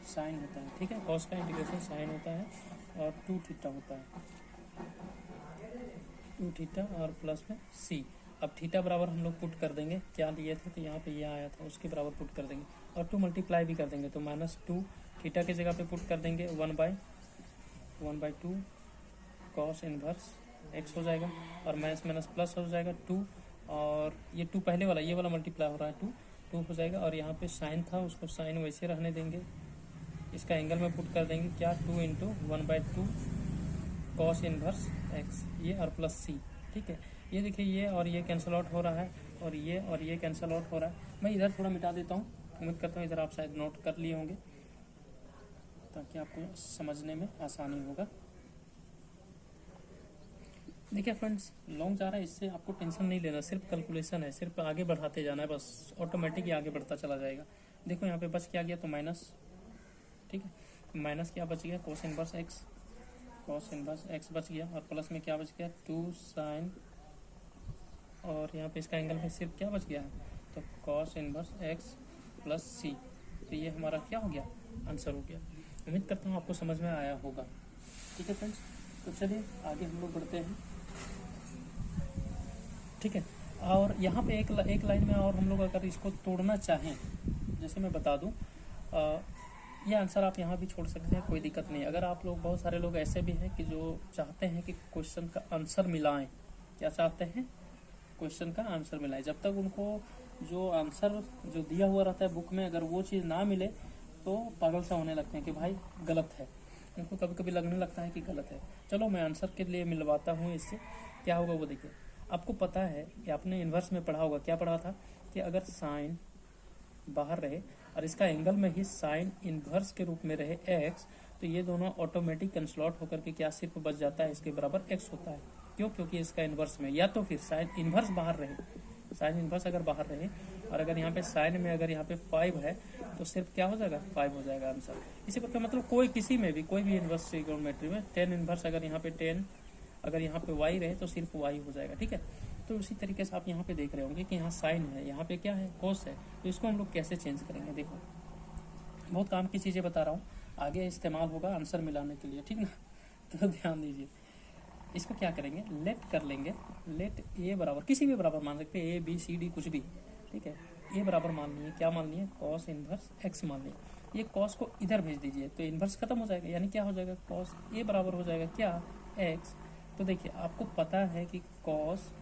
साइन होता है, ठीक है। कॉस का इंटीग्रेशन साइन होता है, और 2 थीटा होता है, 2 थीटा और प्लस में सी। अब थीटा बराबर हम लोग पुट कर देंगे, क्या लिए थे तो यहाँ पे ये आया था उसके बराबर पुट कर देंगे, और 2 मल्टीप्लाई भी कर देंगे, तो -2 थीटा की जगह पे पुट कर देंगे 1/2 कॉस इनवर्स एक्स हो जाएगा, और माइनस माइनस प्लस हो जाएगा 2, और ये 2 पहले वाला ये वाला मल्टीप्लाई हो रहा है 2 हो जाएगा, और यहाँ पे साइन था उसको साइन वैसे रहने देंगे, इसका एंगल में पुट कर देंगे क्या 2 इंटू 1/2 कॉस इनवर्स एक्स, ये और प्लस सी, ठीक है। ये देखिए ये और ये कैंसिल आउट हो रहा है, और ये कैंसिल आउट हो रहा है। मैं इधर थोड़ा मिटा देता हूँ, उम्मीद करता हूँ इधर आप शायद नोट कर लिए होंगे ताकि आपको समझने में आसानी होगा। देखिए फ्रेंड्स लॉन्ग जा रहा है, इससे आपको टेंशन नहीं लेना, सिर्फ कैलकुलेशन है, सिर्फ आगे बढ़ाते जाना है, बस ऑटोमेटिक ही आगे बढ़ता चला जाएगा। देखो यहाँ पे बच क्या गया तो माइनस, ठीक है। माइनस क्या बच गया कोस इनवर्स एक्स बच गया, और प्लस में क्या बच गया 2 साइन, और यहाँ पे इसका एंगल में सिर्फ क्या बच गया तो कॉस इनवर्स एक्स प्लस सी। तो ये हमारा क्या हो गया आंसर हो गया। उम्मीद करता हूँ आपको समझ में आया होगा, ठीक है फ्रेंड्स। तो चलिए आगे हम लोग बढ़ते हैं, ठीक है। और यहाँ पे एक लाइन में और हम लोग अगर इसको तोड़ना चाहें, जैसे मैं बता दूं, ये आंसर आप यहाँ भी छोड़ सकते हैं, कोई दिक्कत नहीं। अगर आप लोग बहुत सारे लोग ऐसे भी हैं कि जो चाहते हैं कि क्वेश्चन का आंसर मिलाएं, क्या चाहते हैं क्वेश्चन का आंसर मिलाएं, जब तक उनको जो आंसर जो दिया हुआ रहता है बुक में अगर वो चीज़ ना मिले तो पागल सा होने लगते हैं कि भाई गलत है, उनको कभी कभी लगने लगता है कि गलत है। चलो मैं आंसर के लिए मिलवाता हूँ, इससे क्या होगा वो देखिए। आपको पता है कि आपने इन्वर्स में पढ़ा होगा, क्या पढ़ा था कि अगर साइन बाहर रहे और इसका एंगल में ही साइन इन्वर्स के रूप में रहे एक्स, तो ये दोनों ऑटोमेटिक कैंसिल आउट होकर के क्या सिर्फ बच जाता है इसके बराबर एक्स होता है। क्यों? क्योंकि इसका इन्वर्स में, या तो फिर साइन इन्वर्स बाहर रहे, साइन इन्वर्स अगर बाहर रहे और अगर यहाँ पे साइन में अगर यहाँ पे 5 है तो सिर्फ क्या हो जाएगा 5 हो जाएगा आंसर। इसी प्रकार मतलब कोई किसी में भी कोई भी इन्वर्स ट्रिग्नोमेट्री में 10 इन्वर्स अगर यहाँ पे 10 अगर यहाँ पे y रहे तो सिर्फ y हो जाएगा, ठीक है। तो उसी तरीके से आप यहाँ पे देख रहे होंगे कि यहाँ साइन है, यहाँ पे क्या है कोस है, तो इसको हम लोग कैसे चेंज करेंगे। देखो बहुत काम की चीज़ें बता रहा हूँ, आगे इस्तेमाल होगा आंसर मिलाने के लिए, ठीक ना। तो ध्यान दीजिए, इसको क्या करेंगे लेट कर लेंगे, लेट ए बराबर किसी भी बराबर मान सकते हैं, ए बी सी डी कुछ भी, ठीक है। ए बराबर मान लिए, क्या मान लिए कॉस इनवर्स एक्स मान लिए, ये कॉस को इधर भेज दीजिए तो इनवर्स खत्म हो जाएगा, यानी क्या हो जाएगा कॉस ए बराबर हो जाएगा क्या एक्स। तो देखिए आपको पता है कि कॉस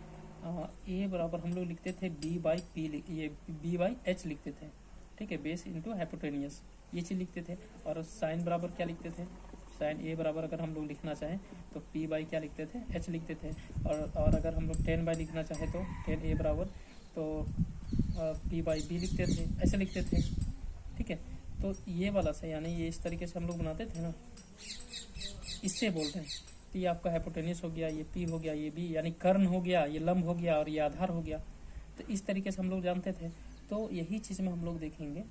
ए बराबर हम लोग लिखते थे बी बाई पी, ये बी बाई एच लिखते थे, ठीक है, बेस इंटू हाइपोटेनियस ये चीज़ लिखते थे। और साइन बराबर क्या लिखते थे, साइन ए बराबर अगर हम लोग लिखना चाहें तो पी बाई क्या लिखते थे एच लिखते थे। और अगर हम लोग 10 बाई लिखना चाहें तो 10 ए बराबर तो पी बाई बी लिखते थे, ऐसे लिखते थे, ठीक है। तो ये वाला से यानी ये इस तरीके से हम लोग बनाते थे ना, इससे बोलते हैं पी आपका हाइपोटेन्यूस हो गया, ये पी हो गया, ये बी यानी कर्ण हो गया, ये लंब हो गया और ये आधार हो गया। तो इस तरीके से हम लोग जानते थे। तो यही चीज़ में हम लोग देखेंगे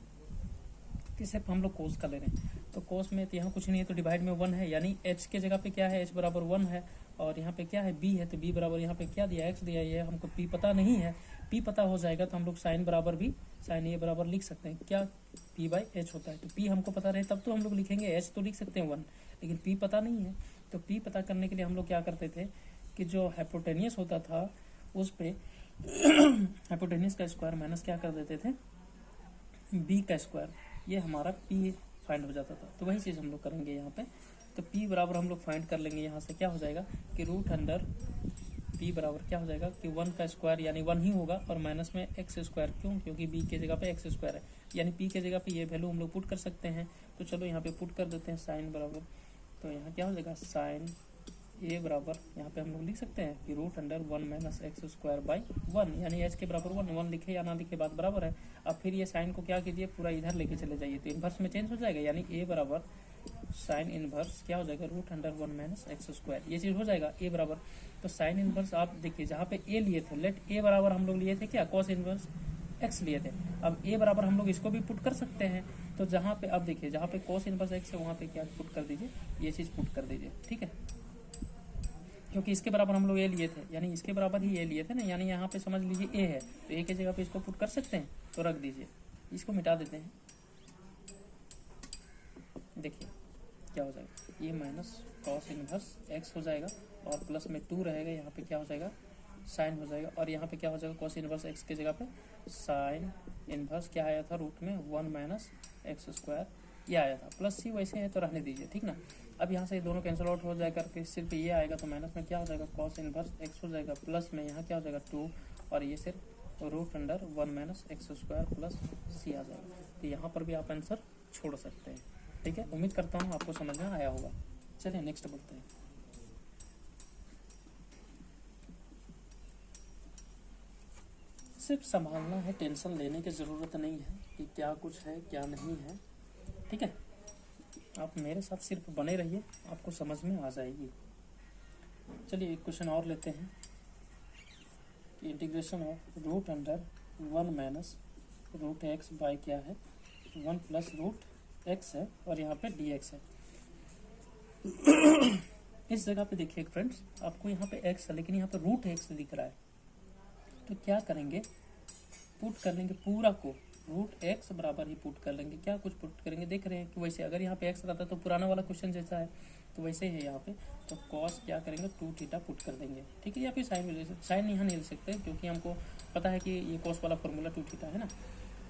कि सिर्फ हम लोग कोस का ले रहे हैं। तो कोस में तो यहाँ कुछ नहीं है, तो डिवाइड में 1 है, यानी h के जगह पे क्या है, h बराबर 1 है, और यहाँ पे क्या है b है, तो b बराबर यहाँ पे क्या दिया x दिया, ये हमको p पता नहीं है। p पता हो जाएगा तो हम लोग साइन बराबर भी साइन a बराबर लिख सकते हैं, क्या p बाई h होता है। तो p हमको पता रहे तब तो हम लोग लिखेंगे, h तो लिख सकते हैं 1, लेकिन p पता नहीं है। तो p पता करने के लिए हम लोग क्या करते थे कि जो हाइपोटेनियस होता था उस पे हाइपोटेनियस का स्क्वायर माइनस क्या कर देते थे, b का स्क्वायर, ये हमारा p फाइंड हो जाता था। तो वही चीज़ हम लोग करेंगे यहाँ पे। तो p बराबर हम लोग फाइंड कर लेंगे, यहाँ से क्या हो जाएगा कि रूट अंडर p बराबर क्या हो जाएगा कि 1 का स्क्वायर यानी 1 ही होगा, और माइनस में x स्क्वायर, क्यों, क्योंकि b के जगह पे x स्क्वायर है, यानी p के जगह पे ये वैल्यू हम लोग पुट कर सकते हैं। तो चलो यहाँ पे पुट कर देते हैं साइन बराबर, तो यहाँ क्या हो जाएगा साइन a बराबर यहाँ पे हम लोग लिख सकते हैं कि root under 1 minus x square by 1, यानी h के बराबर 1 लिखे या ना लिखे बात बराबर है। अब फिर ये साइन को क्या कीजिए, पूरा इधर लेके चले जाइए, तो इन्वर्स में चेंज हो जाएगा, यानी a बराबर साइन इनवर्स क्या हो जाएगा root under 1 minus x square, ये चीज़ हो जाएगा a बराबर। तो साइन इनवर्स आप देखिए जहाँ पे a लिए थे, लेट a बराबर हम लोग लिए थे क्या, कॉस इनवर्स x लिए थे। अब a बराबर हम लोग इसको भी पुट कर सकते हैं। तो जहाँ पे अब देखिए जहाँ पे कॉस इनवर्स x है वहाँ पे क्या पुट कर दीजिए, ये चीज़ पुट कर दीजिए, ठीक है, क्योंकि इसके बराबर हम लोग a लिए थे, यानी इसके बराबर ही a लिए थे ना, यानी यहाँ पे समझ लीजिए a है, तो a की जगह पे इसको पुट कर सकते हैं, तो रख दीजिए, इसको मिटा देते हैं। देखिए क्या हो जाएगा, ये माइनस कॉस इनवर्स x हो जाएगा, और प्लस में 2 रहेगा, यहाँ पे क्या हो जाएगा साइन हो जाएगा, और यहाँ पे क्या हो जाएगा कॉस इनवर्स x के जगह पे साइन इनवर्स क्या आया था रूट में 1 माइनस एक्स स्क्वायर, ये आया था, प्लस सी वैसे है तो रहने दीजिए, ठीक ना। अब यहाँ से ये दोनों कैंसिल आउट हो जाए करके सिर्फ ये आएगा, तो माइनस में क्या हो जाएगा कॉस इनवर्स x हो जाएगा, प्लस में यहाँ क्या हो जाएगा 2, और ये सिर्फ root under 1 minus x square plus c आ जाएगा। तो यहाँ पर भी आप आंसर छोड़ सकते हैं, ठीक है। उम्मीद करता हूँ आपको समझ में आया होगा। चलिए नेक्स्ट बढ़ते हैं। सिर्फ संभालना है, टेंशन लेने की ज़रूरत नहीं है कि क्या कुछ है क्या नहीं है, ठीक है। आप मेरे साथ सिर्फ बने रहिए, आपको समझ में आ जाएगी। चलिए एक क्वेश्चन और लेते हैं कि integration of root under 1 minus root x by क्या है 1 प्लस रूट एक्स है, और यहाँ पे dx है। इस जगह पे देखिए फ्रेंड्स, आपको यहाँ पे x है लेकिन यहाँ पे रूट एक्स दिख रहा है, तो क्या करेंगे, पुट कर लेंगे पूरा को, रूट एक्स बराबर ही पुट कर लेंगे, क्या कुछ पुट करेंगे, देख रहे हैं कि वैसे अगर यहाँ पे एक्स रहता तो पुराना वाला क्वेश्चन जैसा है, तो वैसे है यहाँ पे, तो कॉस क्या करेंगे 2 थीटा पुट कर देंगे, ठीक है। या फिर साइन ले सकते, साइन यहाँ नहीं ले सकते क्योंकि हमको पता है कि ये कॉस वाला फॉर्मूला 2 थीटा है ना,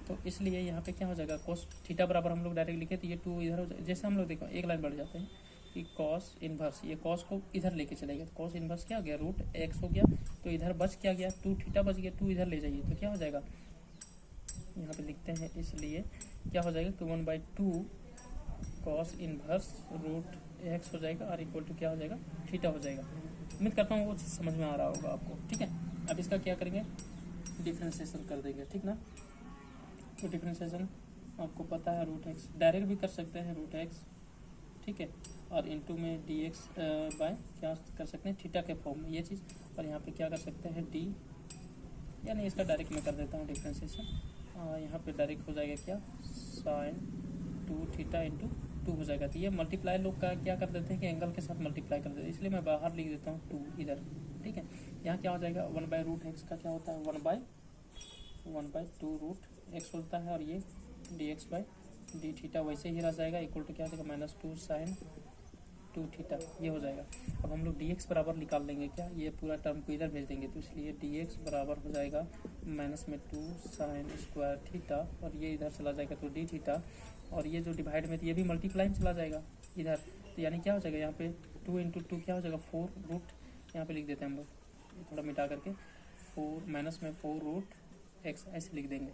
तो इसलिए यहाँ पे क्या हो जाएगा कॉस थीटा बराबर हम लोग डायरेक्ट लिखे, तो ये 2 इधर हो जाए, जैसे हम लोग देखो एक लाइन बढ़ जाते हैं कि कॉस इनवर्स, ये कॉस को इधर लेके चलेगा, तो कॉस इनवर्स क्या हो गया रूट एक्स हो गया, तो इधर बच क्या गया 2 थीटा बच गया, 2 इधर ले जाइए, तो क्या हो जाएगा यहाँ पे लिखते हैं, इसलिए क्या हो जाएगा कि 1/2 कॉस इनवर्स रूट एक्स हो जाएगा, और इक्वल टू क्या हो जाएगा थीटा हो जाएगा। उम्मीद करता हूँ वो चीज़ समझ में आ रहा होगा आपको, ठीक है। अब इसका क्या करेंगे, डिफ्रेंशिएशन कर देंगे, ठीक ना। तो डिफ्रेंशिएशन आपको पता है रूट एक्स डायरेक्ट भी कर सकते हैं रूट एक्स, ठीक है, और इनटू में डी एक्स बाय क्या कर सकते हैं थीटा के फॉर्म में ये चीज़, और यहाँ पे क्या कर सकते हैं डी, यानी इसका डायरेक्ट मैं कर देता हूँ डिफ्रेंशिएशन, यहाँ पे डायरेक्ट हो जाएगा क्या साइन 2 थीटा इंटू 2 हो जाएगा। तो ये मल्टीप्लाई लोग का क्या कर देते हैं कि एंगल के साथ मल्टीप्लाई कर देते हैं, इसलिए मैं बाहर लिख देता हूँ 2 इधर, ठीक है। यहाँ क्या हो जाएगा 1/√x का क्या होता है 1/2 रूट एक्स होता है, और ये dx/d थीटा वैसे ही रह जाएगा, इक्वल टू क्या हो जाएगा -2 साइन 2 थीटा, ये हो जाएगा। अब हम लोग dx बराबर निकाल लेंगे, क्या ये पूरा टर्म को इधर भेज देंगे, तो इसलिए dx बराबर हो जाएगा -2 साइन स्क्वायर थीटा, और ये इधर चला जाएगा तो d थीटा, और ये जो डिवाइड में ये भी मल्टीप्लाई में चला जाएगा इधर, तो यानी क्या हो जाएगा यहाँ पे 2 × 2 क्या हो जाएगा 4 रूट, यहाँ पे लिख देते हैं हम लोग थोड़ा मिटा करके 4 रूट एक्स ऐसे लिख देंगे।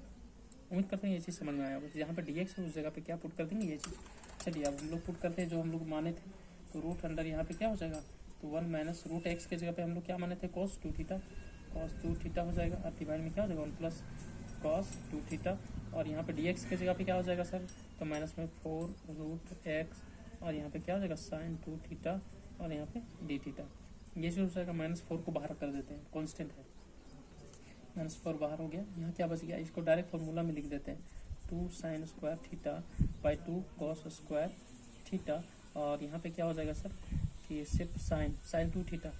उम्मीद करते हैं ये चीज़ समझ में आया होगा। तो यहाँ पे dx है उस जगह पे क्या पुट कर देंगे ये चीज़। चलिए अब हम लोग पुट करते हैं जो हम लोग माने थे, तो रूट अंडर यहाँ पे क्या हो जाएगा तो 1 माइनस रूट एक्स के जगह पे हम लोग क्या माने थे cos 2 थीटा, कॉस 2 थीटा हो जाएगा और डिवाइड में क्या हो जाएगा 1 प्लस कॉस 2 थीटा, और यहाँ पे dx की जगह पे क्या हो जाएगा सर, तो माइनस में 4 रूट एक्स, और यहाँ पे क्या हो जाएगा साइन 2 थीटा, और यहाँ पे डी थीटा। ये जो हो जाएगा -4 को बाहर कर देते हैं, कांस्टेंट है, -4 बाहर हो गया। यहाँ क्या बच गया, इसको डायरेक्ट फॉर्मूला में लिख देते हैं 2 sign square theta by 2 cos square theta, और यहाँ पे क्या हो जाएगा सर कि सिर्फ साइन 2 थीटा।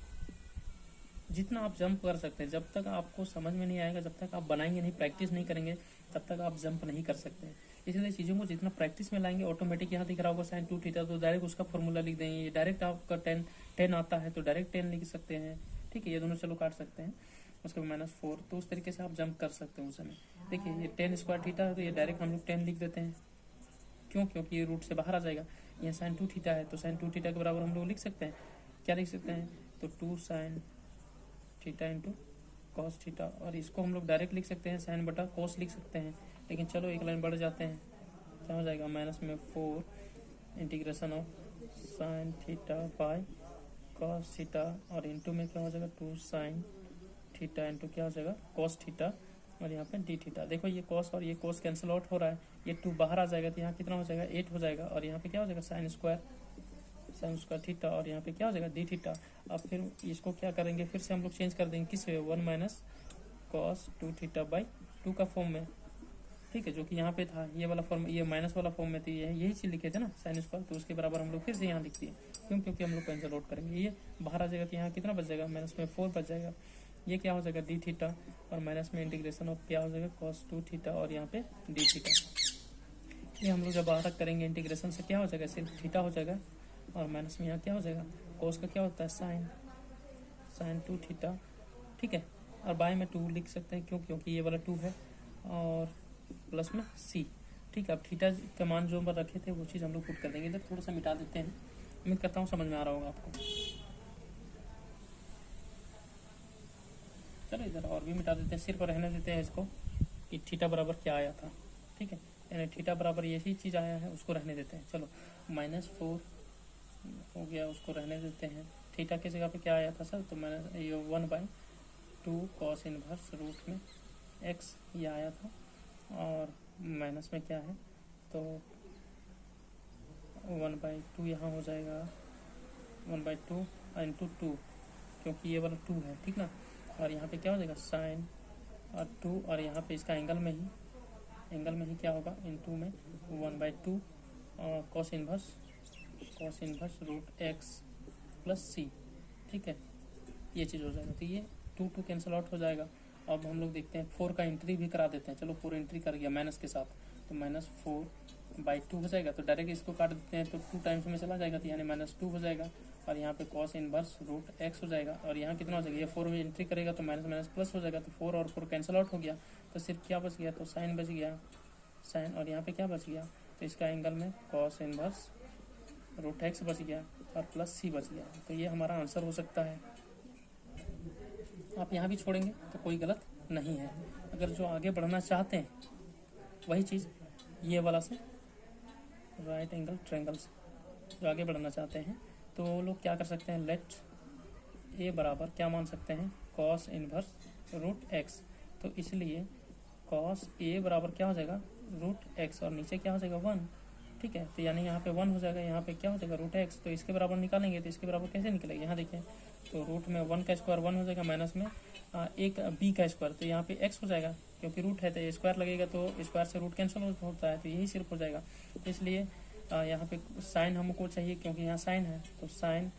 जितना आप जंप कर सकते हैं, जब तक आपको समझ में नहीं आएगा, जब तक आप बनाएंगे नहीं, प्रैक्टिस नहीं करेंगे, तब तक आप जंप नहीं कर सकते। इसलिए चीज़ों को जितना प्रैक्टिस में लाएंगे, ऑटोमेटिक यहाँ दिख रहा होगा साइन 2 थीटा, तो डायरेक्ट उसका फॉर्मूला लिख देंगे। डायरेक्ट आपका 10 आता है तो डायरेक्ट 10 लिख सकते हैं, ठीक है। ये दोनों चलो काट सकते हैं, उसके बाद -4, तो उस तरीके से आप जंप कर सकते हैं उस समय। देखिए ये 10 स्क्वायर थीटा है, तो ये डायरेक्ट हम लोग 10 लिख देते हैं। क्यों? क्योंकि ये रूट से बाहर आ जाएगा। ये साइन 2 थीटा है, तो साइन 2 थीटा के बराबर हम लोग लिख सकते हैं, क्या लिख सकते हैं, तो 2 sine theta into cos theta, और इसको हम लोग डायरेक्ट लिख सकते हैं साइन बटा कॉस लिख सकते हैं। लेकिन चलो एक लाइन बढ़ जाते हैं, क्या हो जाएगा माइनस में 4 integration of sine theta by cos theta, और इंटू में क्या हो जाएगा 2 साइन थीटा इंटू क्या हो जाएगा कॉस थीटा, और यहाँ पे डी थीटा। देखो ये कॉस और ये कॉस कैंसिल आउट हो रहा है, ये 2 बाहर आ जाएगा, तो यहाँ कितना हो जाएगा 8 हो जाएगा, और यहाँ पे क्या हो जाएगा साइन स्क्वायर थीटा, और यहाँ पे क्या हो जाएगा डी थीटा। अब फिर इसको क्या करेंगे, फिर से हम लोग चेंज कर देंगे किस वे, 1 माइनस कॉस 2 थीटा बाई 2 का फॉर्म में, ठीक है, जो कि यहाँ पे था ये वाला फॉर्म, ये माइनस वाला फॉर्म में थी, यही चीज लिखे थे ना साइन स्क्वायर, तो उसके बराबर हम लोग फिर से यहाँ लिख दिए। क्यों? क्योंकि हम लोग कैंसिल आउट करेंगे, ये बाहर आ जाएगा, तो यहाँ कितना बच जाएगा माइनस में 4 बच जाएगा। ये क्या हो जाएगा डी थीटा, और माइनस में इंटीग्रेशन ऑफ क्या हो जाएगा कॉस 2 थीटा, और यहाँ पे डी थीटा। ये हम लोग जब बाहर करेंगे इंटीग्रेशन से क्या हो जाएगा, सिर्फ थीटा हो जाएगा, और माइनस में यहाँ क्या हो जाएगा कॉस का क्या होता है साइन 2 थीटा, ठीक है। और बाय में 2 लिख सकते हैं, क्यों? क्योंकि ये वाला 2 है, और प्लस में सी, ठीक है। अब थीटा का मान जो हम रखे थे वो चीज़ हम लोग पुट कर देंगे। इधर थोड़ा सा मिटा देते हैं, उम्मीद करता हूँ समझ में आ रहा होगा आपको। चलो इधर और भी मिटा देते हैं, सिर्फ रहने देते हैं इसको कि थीटा बराबर क्या आया था, ठीक है, यानी थीटा बराबर यही चीज़ आया है, उसको रहने देते हैं। चलो -4 हो गया, उसको रहने देते हैं। थीटा की जगह पे क्या आया था सर, तो मैंने ये 1/2 कॉस इनवर्स रूट में एक्स ये आया था, और माइनस में क्या है, तो 1/2 यहाँ हो जाएगा 1/2 इंटू 2, क्योंकि ये वाला 2 है, ठीक ना, और यहाँ पे क्या हो जाएगा साइन और 2, और यहाँ पे इसका एंगल में ही क्या होगा इंटू में 1/2 और cos inverse root x plus c, ठीक है, ये चीज़ हो जाएगा। तो ये 2 कैंसिल आउट हो जाएगा। अब हम लोग देखते हैं 4 का एंट्री भी करा देते हैं। चलो 4 एंट्री कर गया माइनस के साथ, तो -4/2 हो जाएगा, तो डायरेक्ट इसको काट देते हैं, तो 2 टाइम्स में चला जाएगा, तो यानी -2 हो जाएगा, और यहाँ पे कॉस इनवर्स रूट एक्स हो जाएगा, और यहाँ कितना हो जाएगा, ये 4 में एंट्री करेगा तो माइनस प्लस हो जाएगा, तो 4 और 4 कैंसिल आउट हो गया, तो सिर्फ क्या बच गया, तो साइन बच गया, साइन, और यहाँ पे क्या बच गया, तो इसका एंगल में कॉस इनवर्स रूट एक्स बच गया, और प्लस सी बच गया। तो ये हमारा आंसर हो सकता है। आप यहाँ भी छोड़ेंगे तो कोई गलत नहीं है। अगर जो आगे बढ़ना चाहते हैं वही चीज़ ये वाला से राइट एंगल ट्रायंगल से जो आगे बढ़ना चाहते हैं, तो वो लोग क्या कर सकते हैं, लेट ए बराबर क्या मान सकते हैं, कॉस इनवर्स रूट एक्स। तो इसलिए कॉस ए बराबर क्या हो जाएगा रूट एक्स, और नीचे क्या हो जाएगा 1, ठीक है, तो यानी यहाँ पे 1 हो जाएगा, यहाँ पे क्या हो जाएगा रूट एक्स, तो इसके बराबर निकालेंगे, तो इसके बराबर कैसे निकलेगा, यहाँ देखिए, तो रूट में 1 का स्क्वायर 1 हो जाएगा, माइनस में एक बी का स्क्वायर, तो यहाँ पे एक्स हो जाएगा, क्योंकि रूट है तो स्क्वायर लगेगा, तो स्क्वायर से रूट कैंसिल होता है, तो यही सिर्फ हो जाएगा। इसलिए यहाँ पे साइन हमको चाहिए, क्योंकि यहाँ साइन है, तो साइन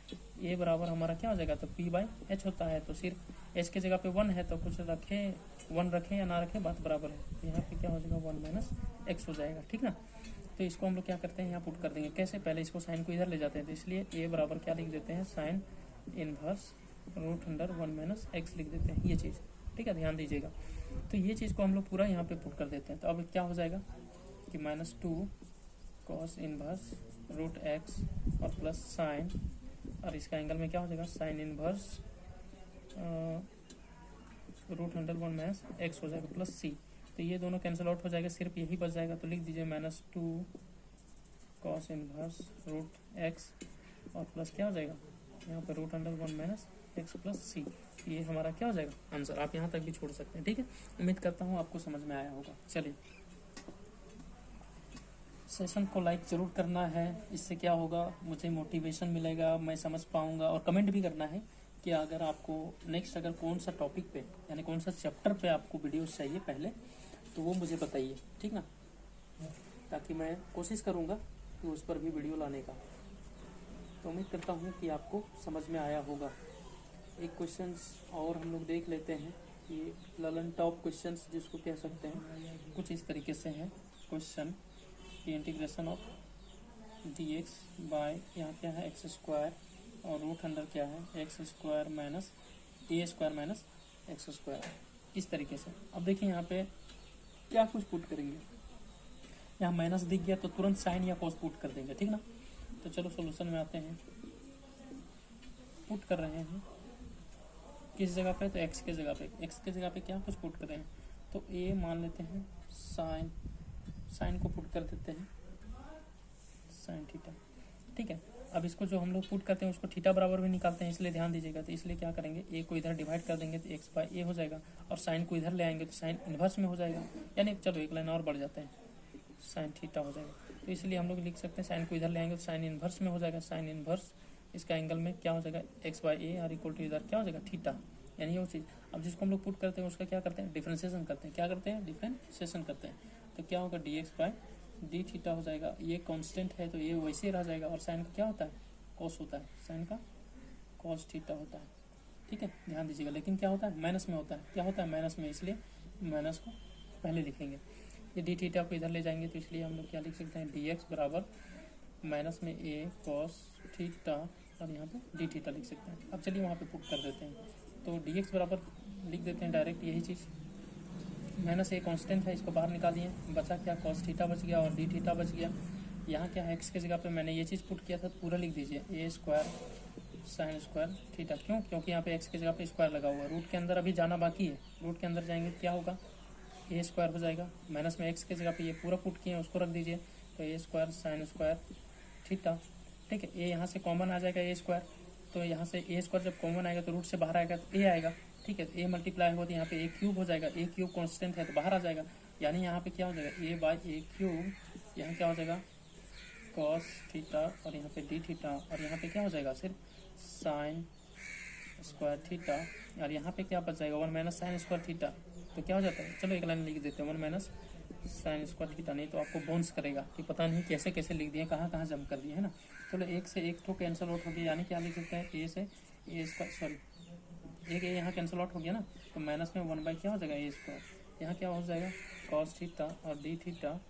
ए बराबर हमारा क्या हो जाएगा, तो p/h होता है, तो सिर्फ h की जगह पे 1 है, तो कुछ रखें 1 रखें या ना रखें बात बराबर है, तो यहाँ पे क्या हो जाएगा 1 - x हो जाएगा, ठीक ना। तो इसको हम लोग क्या करते हैं, यहाँ पुट कर देंगे, कैसे, पहले इसको साइन को इधर ले जाते हैं, तो इसलिए a बराबर क्या लिख देते हैं, sine inverse root under 1 - x लिख देते हैं, ये चीज़, ठीक है, ध्यान दीजिएगा। तो ये चीज़ को हम लोग पूरा यहाँ पे पुट कर देते हैं, तो अब क्या हो जाएगा कि -2 कॉस इनवर्स रूट एक्स और प्लस साइन, और इसका एंगल में क्या हो जाएगा sine inverse root under 1 - x हो जाएगा प्लस सी, तो ये दोनों कैंसिल आउट हो जाएगा, सिर्फ यही बच जाएगा, तो लिख दीजिए -2 कॉस इनवर्स रूट एक्स और प्लस क्या हो जाएगा यहाँ पर रूट अंडर 1 - एक्स प्लस सी, ये हमारा क्या हो जाएगा आंसर। आप यहाँ तक भी छोड़ सकते हैं, ठीक है। उम्मीद करता हूँ आपको समझ में आया होगा। चलिए, सेशन को लाइक जरूर करना है, इससे क्या होगा, मुझे मोटिवेशन मिलेगा, मैं समझ पाऊंगा। और कमेंट भी करना है कि अगर आपको नेक्स्ट अगर कौन सा टॉपिक पे यानी कौन सा चैप्टर पे आपको वीडियोस चाहिए पहले, तो वो मुझे बताइए, ठीक ना, ताकि मैं कोशिश करूँगा कि उस पर भी वीडियो लाने का। तो उम्मीद करता हूँ कि आपको समझ में आया होगा। एक क्वेश्चंस और हम लोग देख लेते हैं कि ललन टॉप क्वेश्चंस जिसको कह सकते हैं, कुछ इस तरीके से हैं क्वेश्चन कि इंटीग्रेशन ऑफ dx बाय यहाँ क्या है एक्स स्क्वायर और रूट अंडर क्या है एक्स स्क्वायर माइनस ए स्क्वायर माइनस एक्स स्क्वायर, इस तरीके से। अब देखिए यहाँ पे क्या कुछ पुट करेंगे, यहाँ माइनस दिख गया तो तुरंत साइन या कॉस पुट कर देंगे, ठीक ना। तो चलो सॉल्यूशन में आते हैं। पुट कर रहे हैं किस जगह पे, तो एक्स के जगह पे, एक्स के जगह पे क्या कुछ पुट कर रहे हैं, तो ए मान लेते हैं साइन, साइन को पुट कर देते हैं साइन थीटा, ठीक है। अब इसको जो हम लोग पुट करते हैं उसको थीटा बराबर भी निकालते हैं, इसलिए ध्यान दीजिएगा। तो इसलिए क्या करेंगे, ए को इधर डिवाइड कर देंगे तो एक्स बाई ए हो जाएगा, और साइन को इधर ले आएंगे तो साइन इन्वर्स में हो जाएगा, यानी चलो एक लाइन और बढ़ जाते हैं, साइन थीटा हो जाएगा। तो इसलिए हम लोग लिख सकते हैं साइन को इधर ले आएंगे तो साइन इन्वर्स में हो जाएगा, साइन इन्वर्स इसका एंगल में क्या हो जाएगा एक्स बाई ए और इक्वल टू इधर क्या हो जाएगा थीटा, यानी वो चीज़। अब जिसको हम लोग पुट करते हैं उसका क्या करते हैं, डिफरेंशिएशन करते हैं, क्या करते हैं डिफरेंशिएशन करते हैं। तो क्या होगा D x by D theta हो जाएगा, ये कांस्टेंट है तो ये वैसे ही रह जाएगा, और साइन का क्या होता है कॉस होता है, साइन का कॉस थीटा होता है, ठीक है, ध्यान दीजिएगा। लेकिन क्या होता है माइनस में होता है, क्या होता है माइनस में, इसलिए माइनस को पहले लिखेंगे। ये डी थीटा को इधर ले जाएंगे तो इसलिए हम लोग क्या लिख सकते हैं, डी एक्स बराबर माइनस में ए कॉस थीटा और यहाँ पे डी थीटा लिख सकते हैं। अब चलिए वहाँ पे पुट कर देते हैं, तो डी एक्स बराबर लिख देते हैं डायरेक्ट यही चीज़, माइनस ए कांस्टेंट है इसको बाहर निकाल दिए, बचा क्या कॉस थीटा बच गया और डी थीटा बच गया। यहाँ क्या है एक्स की जगह पे मैंने ये चीज़ पुट किया था, तो पूरा लिख दीजिए ए स्क्वायर साइन स्क्वायर थीटा, क्यों, क्योंकि यहाँ पे एक्स की जगह पे स्क्वायर लगा हुआ है, रूट के अंदर अभी जाना बाकी है, रूट के अंदर जाएंगे क्या होगा ए स्क्वायर हो जाएगा, माइनस में एक्स की जगह पे ये पूरा पुट किए उसको रख दीजिए, तो ए स्क्वायर साइन स्क्वायर थीटा, ठीक है। ए यहाँ से कॉमन आ जाएगा ए स्क्वायर, तो यहाँ से ए स्क्वायर जब कॉमन आएगा तो रूट से बाहर आएगा तो ए आएगा, ठीक है। ए मल्टीप्लाई होगा तो यहाँ पे ए क्यूब हो जाएगा, ए क्यूब कांस्टेंट है तो बाहर आ जाएगा, यानी यहाँ पे क्या हो जाएगा ए बाई ए क्यूब, यहाँ क्या हो जाएगा कॉस थीटा और यहाँ पे डी थीटा, और यहाँ पे क्या हो जाएगा सिर्फ साइन स्क्वायर थीटा, और यहाँ पे क्या बच जाएगा one minus sine square theta, तो क्या हो जाता है, चलो एक लाइन लिख देते हैं one minus sine square theta, नहीं तो आपको बोन्स करेगा कि पता नहीं कैसे कैसे लिख दिए, कहाँ कहाँ जम कर दिए, है ना। चलो एक से एक तो कैंसिल आउट हो गया, यानी क्या लिख सकते हैं ए से ए स्क्वायर, सॉरी एक ए यहाँ कैंसिल आउट हो गया ना, तो माइनस में वन बाई क्या हो जाएगा ए स्क्वायर, यहाँ क्या हो जाएगा कॉस थीटा और डी थीटा,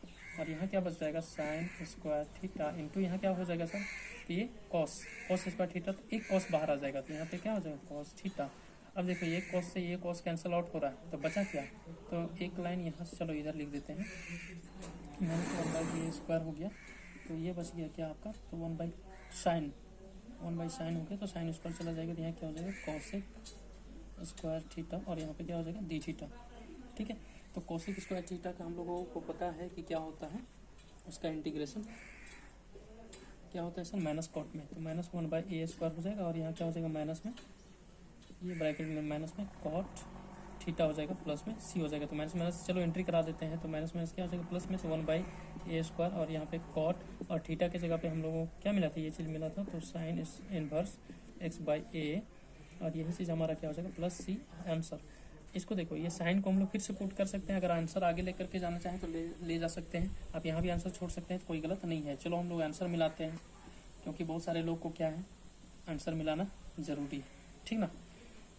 और यहाँ क्या बच जाएगा साइन स्क्वायर थीटा इंटू यहाँ क्या हो जाएगा सर, तो ये कॉस स्क्वायर थीटा, तो एक कॉस बाहर आ जाएगा, तो यहाँ पे क्या हो जाएगा कॉस थीटा। अब देखो ये कॉस से ये कॉस कैंसिल आउट हो रहा है, तो बचा क्या, तो एक लाइन यहाँ से चलो इधर लिख देते हैं, minus one by A square हो गया, तो ये बच गया क्या आपका, तो वन बाई साइन हो गया, तो साइन स्क्वायर चला जाएगा, तो यहाँ क्या हो जाएगा कॉसेक स्क्वायर थीटा और यहाँ पे क्या हो जाएगा डी थीटा, ठीक है। तो कॉसेक स्क्वायर थीटा का हम लोगों को पता है कि क्या होता है, उसका इंटीग्रेशन क्या होता है सर माइनस कॉट में, तो minus one by A square हो जाएगा, और यहाँ क्या हो जाएगा माइनस में ये ब्रैकेट में माइनस में कॉट थीटा हो जाएगा, प्लस में सी हो जाएगा, तो माइनस माइनस चलो एंट्री करा देते हैं, तो माइनस माइनस क्या हो जाएगा प्लस में से वन बाई ए स्क्वायर, और यहाँ पे कॉट और थीटा के जगह पे हम लोगों को क्या मिला था, ये चीज़ मिला था, तो साइन इनवर्स एक्स बाई ए, और यही चीज़ हमारा क्या हो जाएगा प्लस सी आंसर। इसको देखो ये साइन को हम लोग फिर से पुट कर सकते हैं, अगर आंसर आगे लेकर के जाना चाहें तो ले जा सकते हैं, आप यहाँ भी आंसर छोड़ सकते हैं, तो कोई गलत नहीं है। चलो हम लोग आंसर मिलाते हैं, क्योंकि बहुत सारे लोग को क्या है आंसर मिलाना ज़रूरी है, ठीक ना।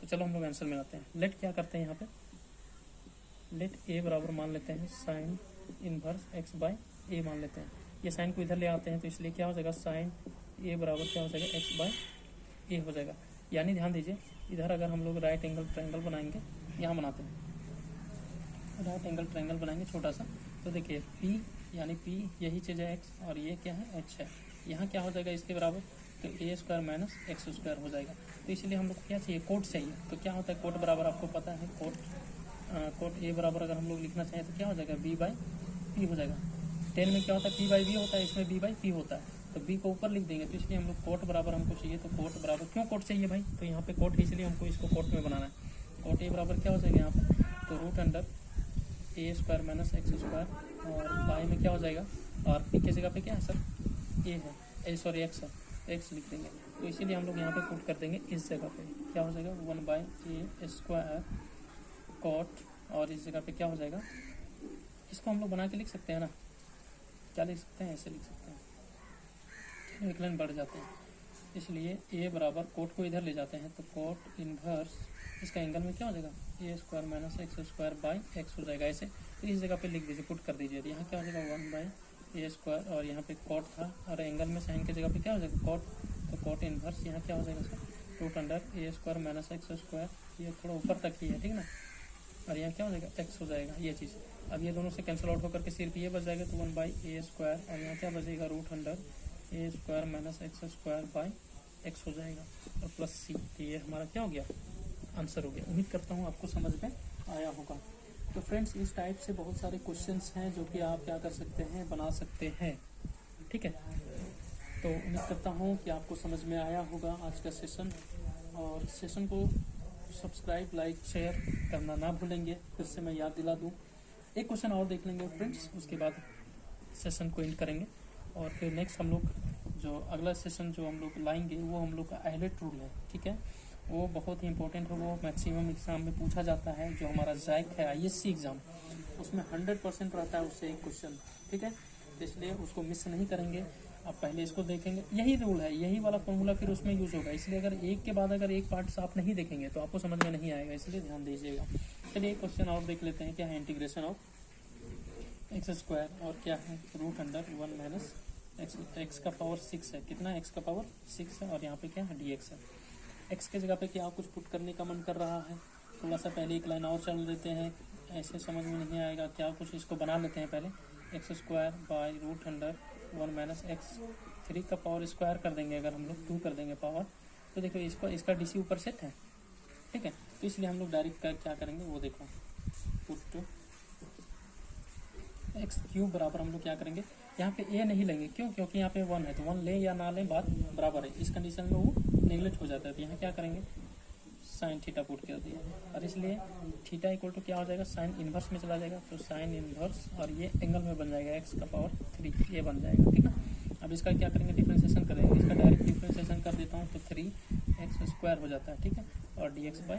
तो चलो हम लोग आंसर मिलाते हैं। लेट क्या करते हैं यहाँ पे, लेट ए बराबर मान लेते हैं साइन इनवर्स एक्स बाई ए मान लेते हैं, ये साइन को इधर ले आते हैं, तो इसलिए क्या हो जाएगा साइन ए बराबर क्या हो जाएगा एक्स बाई ए हो जाएगा, यानी ध्यान दीजिए इधर अगर हम लोग राइट एंगल ट्रायंगल बनाएंगे, यहाँ बनाते हैं राइट एंगल ट्रायंगल बनाएंगे छोटा सा, तो देखिए पी यानी पी यही चीज़ है एक्स और ये क्या है एच है, यहाँ क्या हो जाएगा इसके बराबर, तो ए स्क्वायर माइनस एक्स स्क्वायर हो जाएगा, तो इसलिए हम लोग क्या चाहिए कोट चाहिए, तो क्या होता है कोट बराबर आपको पता है कोट ए बराबर अगर हम लोग लिखना चाहें तो क्या हो जाएगा बी बाई पी हो जाएगा, टेन में क्या होता है पी बाई बी होता है, इसमें बी बाई पी होता है, तो बी को ऊपर लिख देंगे, तो इसलिए हम लोग कोट बराबर हमको चाहिए, तो कोट बराबर क्यों कोट चाहिए भाई, तो यहाँ पे कोट है इसलिए हमको इसको कोट में बनाना है। कोट ए बराबर क्या हो जाएगा यहाँ पे, तो root under a square minus x square और बाई में क्या हो जाएगा, और पी की जगह पे क्या है सर, ए है, ए सॉरी एक्स है, एक्स लिख देंगे, तो इसीलिए हम लोग यहाँ पे पुट कर देंगे इस जगह पे क्या हो जाएगा 1/a² कोट, और इस जगह पे क्या हो जाएगा, इसको हम लोग बना के लिख सकते हैं ना, क्या लिख सकते हैं, ऐसे लिख सकते हैं, एक लाइन बढ़ जाते हैं, इसलिए a बराबर कोट को इधर ले जाते हैं, तो कोट इनवर्स इसका एंगल में क्या हो जाएगा a square minus x square by x हो जाएगा ऐसे, तो इस जगह पे लिख दीजिए, पुट कर दीजिए, यहाँ क्या हो जाएगा 1/a स्क्वायर, और यहाँ पे कोट था और एंगल में साइन की जगह पे क्या हो जाएगा कोट, तो कोट इनवर्स यहाँ क्या हो जाएगा sir root under a square minus x square, ये थोड़ा ऊपर तक ही है ठीक ना, और यहाँ क्या हो जाएगा एक्स हो जाएगा ये चीज़। अब ये दोनों से कैंसिल आउट होकर के सिर्फ ये बच जाएगा, तो 1/a स्क्वायर, और यहाँ क्या बचेगा root under a square minus x square by x हो जाएगा और प्लस सी, तो ये हमारा क्या हो गया आंसर हो गया। उम्मीद करता हूँ आपको समझ में आया होगा। तो फ्रेंड्स इस टाइप से बहुत सारे क्वेश्चंस हैं जो कि आप क्या कर सकते हैं, बना सकते हैं, ठीक है। तो उम्मीद करता हूँ कि आपको समझ में आया होगा आज का सेशन, और सेशन को सब्सक्राइब लाइक शेयर करना ना भूलेंगे, फिर से मैं याद दिला दूँ। एक क्वेश्चन और देख लेंगे फ्रेंड्स, उसके बाद सेशन को एंड करेंगे, और फिर नेक्स्ट हम लोग जो अगला सेशन जो हम लोग लाएंगे वो हम लोग का आइलेट रूल है, ठीक है। वो बहुत ही इंपॉर्टेंट है, वो मैक्सिमम एग्जाम में पूछा जाता है, जो हमारा जैक है ISC एग्जाम, उसमें 100% रहता है उससे एक क्वेश्चन, ठीक है, तो इसलिए उसको मिस नहीं करेंगे। आप पहले इसको देखेंगे, यही रूल है, यही वाला फॉर्मूला फिर उसमें यूज होगा, इसलिए अगर एक के बाद अगर एक पार्ट आप नहीं देखेंगे तो आपको समझ में नहीं आएगा, इसलिए ध्यान दीजिएगा। चलिए एक क्वेश्चन और देख लेते हैं, क्या है इंटीग्रेशन ऑफ एक्स स्क्वायर, और क्या है रूट अंडर 1 माइनस एक्स का पावर 6 है, कितना एक्स का पावर 6 है, और यहाँ पे क्या है dx है। एक्स के जगह पे क्या कुछ पुट करने का मन कर रहा है, थोड़ा सा पहले एक लाइन और चल देते हैं, ऐसे समझ में नहीं आएगा, क्या कुछ इसको बना लेते हैं पहले, x square by root under 1 minus x, 3 का पावर स्क्वायर कर देंगे, अगर हम लोग 2 कर देंगे पावर, तो देखो इसको इसका DC ऊपर सेट है, ठीक है, तो इसलिए हम लोग डायरेक्ट क्या करेंगे वो देखो, पुट एक्स क्यूब बराबर हम लोग क्या करेंगे, यहाँ पे ए नहीं लेंगे, क्यों, क्योंकि यहाँ पे 1 है, तो 1 लें या ना लें बात बराबर है, इस कंडीशन में वो नेगलेक्ट हो जाता है, तो यहाँ क्या करेंगे साइन थीटा पुट कर दिया, और इसलिए थीटा इक्वल टू क्या हो जाएगा साइन इन्वर्स में चला जाएगा, तो साइन इन्वर्स, और ये एंगल में बन जाएगा एक्स का पावर 3, ये बन जाएगा, ठीक है। अब इसका क्या करेंगे डिफ्रेंशिएशन करेंगे, इसका डायरेक्ट डिफ्रेंशिएशन कर देता हूँ, तो 3x स्क्वायर हो जाता है, ठीक है, और dx बाई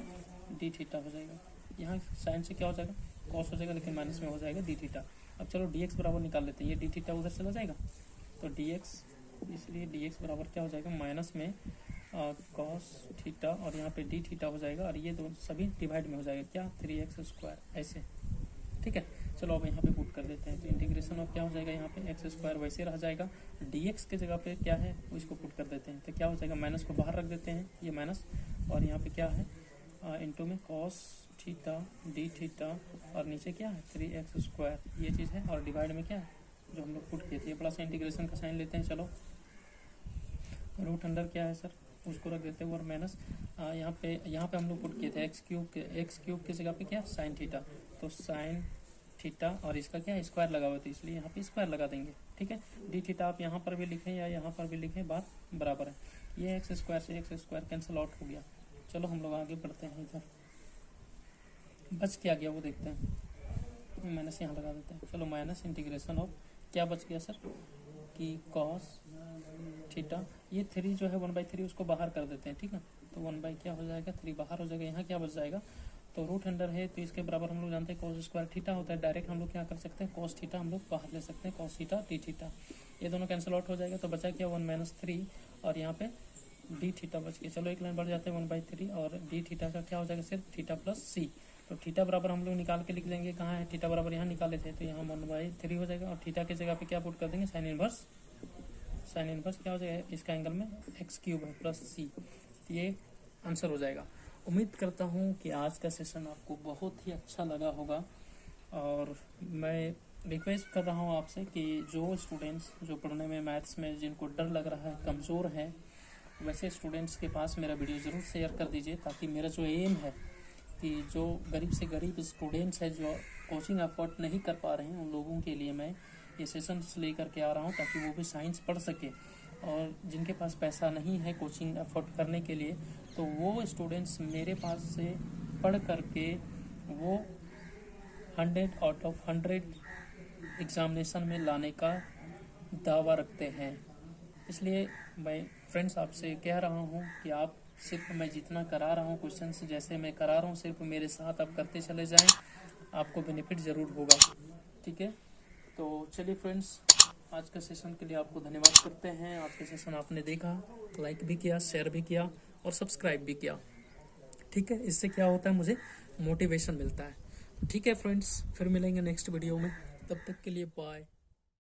डी थीटा हो जाएगा, यहाँ साइन से क्या हो जाएगा कॉस हो जाएगा, लेकिन माइनस में हो जाएगा डी थीटा। अब चलो dx बराबर निकाल लेते हैं, ये डी थीटा उधर चला जाएगा, तो dx, इसलिए dx बराबर क्या हो जाएगा माइनस में कॉस थीटा, और यहाँ पे डी थीटा हो जाएगा, और ये दोनों सभी डिवाइड में हो जाएगा क्या 3x स्क्वायर ऐसे, ठीक है। चलो अब यहाँ पे पुट कर देते हैं, तो इंटीग्रेशन ऑफ क्या हो जाएगा यहाँ पे एक्स स्क्वायर वैसे रह जाएगा, dx के जगह पे क्या है वो इसको पुट कर देते हैं, तो क्या हो जाएगा माइनस को बाहर रख देते हैं, ये माइनस, और यहाँ पे क्या है इंटू में कॉस थीटा डी थीटा, और नीचे क्या है 3x स्क्वायर, ये चीज़ है, और डिवाइड में क्या है जो हम लोग पुट किए थे, प्लस इंटीग्रेशन का साइन लेते हैं, चलो रूट अंडर क्या है सर उसको रख देते हैं, और माइनस यहाँ पे हम लोग पुट किए थे एक्स क्यूब की जगह पे क्या साइन थीटा, तो साइन थीटा, और इसका क्या है स्क्वायर लगा हुआ था, इसलिए यहाँ पे स्क्वायर लगा देंगे, ठीक है। डी थीटा आप यहाँ पर भी लिखें या यहाँ पर भी लिखें, बात बराबर है, ये एक्स स्क्वायर से एक्स स्क्वायर कैंसिल आउट हो गया। चलो हम लोग आगे बढ़ते हैं, इधर बच क्या गया वो देखते हैं, माइनस यहाँ लगा देते हैं, चलो माइनस इंटीग्रेशन ऑफ क्या बच गया सर कि कॉस थीटा, ये 3 जो है 1/3 उसको बाहर कर देते हैं, ठीक है, तो 1 क्या हो जाएगा 3 बाहर हो जाएगा, यहाँ क्या बच जाएगा, तो रूट अंडर है तो इसके बराबर हम लोग जानते हैं कॉस स्क्वायर थीटा होता है, डायरेक्ट हम लोग क्या कर सकते हैं कॉस थीटा हम लोग बाहर ले सकते हैं, कॉस थीटा डी थीटा, ये दोनों कैंसिल आउट हो जाएगा, तो बचा क्या 1 - 3, और यहाँ पे डी थीटा बच गया, चलो एक लाइन बढ़ जाते हैं 1/3, और डी थीटा का क्या हो जाएगा सिर्फ थीटा प्लस सी, तो थीटा बराबर हम लोग निकाल के लिख लेंगे, कहाँ है थीटा बराबर यहाँ निकाले थे, तो यहाँ 1/3 हो जाएगा, और थीटा की जगह पे क्या पुट कर देंगे साइन इनवर्स क्या हो जाएगा इसका एंगल में एक्स क्यूब है प्लस सी, ये आंसर हो जाएगा। उम्मीद करता हूँ कि आज का सेशन आपको बहुत ही अच्छा लगा होगा, और मैं रिक्वेस्ट कर रहा हूँ आपसे कि जो स्टूडेंट्स जो पढ़ने में मैथ्स में जिनको डर लग रहा है कमज़ोर हैं, वैसे स्टूडेंट्स के पास मेरा वीडियो ज़रूर शेयर कर दीजिए, ताकि मेरा जो एम है कि जो गरीब से गरीब स्टूडेंट्स हैं जो कोचिंग अफोर्ड नहीं कर पा रहे हैं, उन लोगों के लिए मैं ये सेशंस लेकर के आ रहा हूँ ताकि वो भी साइंस पढ़ सके। और जिनके पास पैसा नहीं है कोचिंग अफोर्ड करने के लिए, तो वो स्टूडेंट्स मेरे पास से पढ़ करके वो 100 आउट ऑफ 100 एग्ज़ामिनेशन में लाने का दावा रखते हैं। इसलिए मैं फ्रेंड्स आपसे कह रहा हूँ कि आप सिर्फ मैं जितना करा रहा हूँ क्वेश्चंस जैसे मैं करा रहा हूँ सिर्फ मेरे साथ आप करते चले जाएं, आपको बेनिफिट ज़रूर होगा। ठीक है, तो चलिए फ्रेंड्स, आज का सेशन के लिए आपको धन्यवाद करते हैं। आज का सेशन आपने देखा, लाइक भी किया, शेयर भी किया और सब्सक्राइब भी किया। ठीक है, इससे क्या होता है, मुझे मोटिवेशन मिलता है। ठीक है फ्रेंड्स, फिर मिलेंगे नेक्स्ट वीडियो में, तब तक के लिए बाय।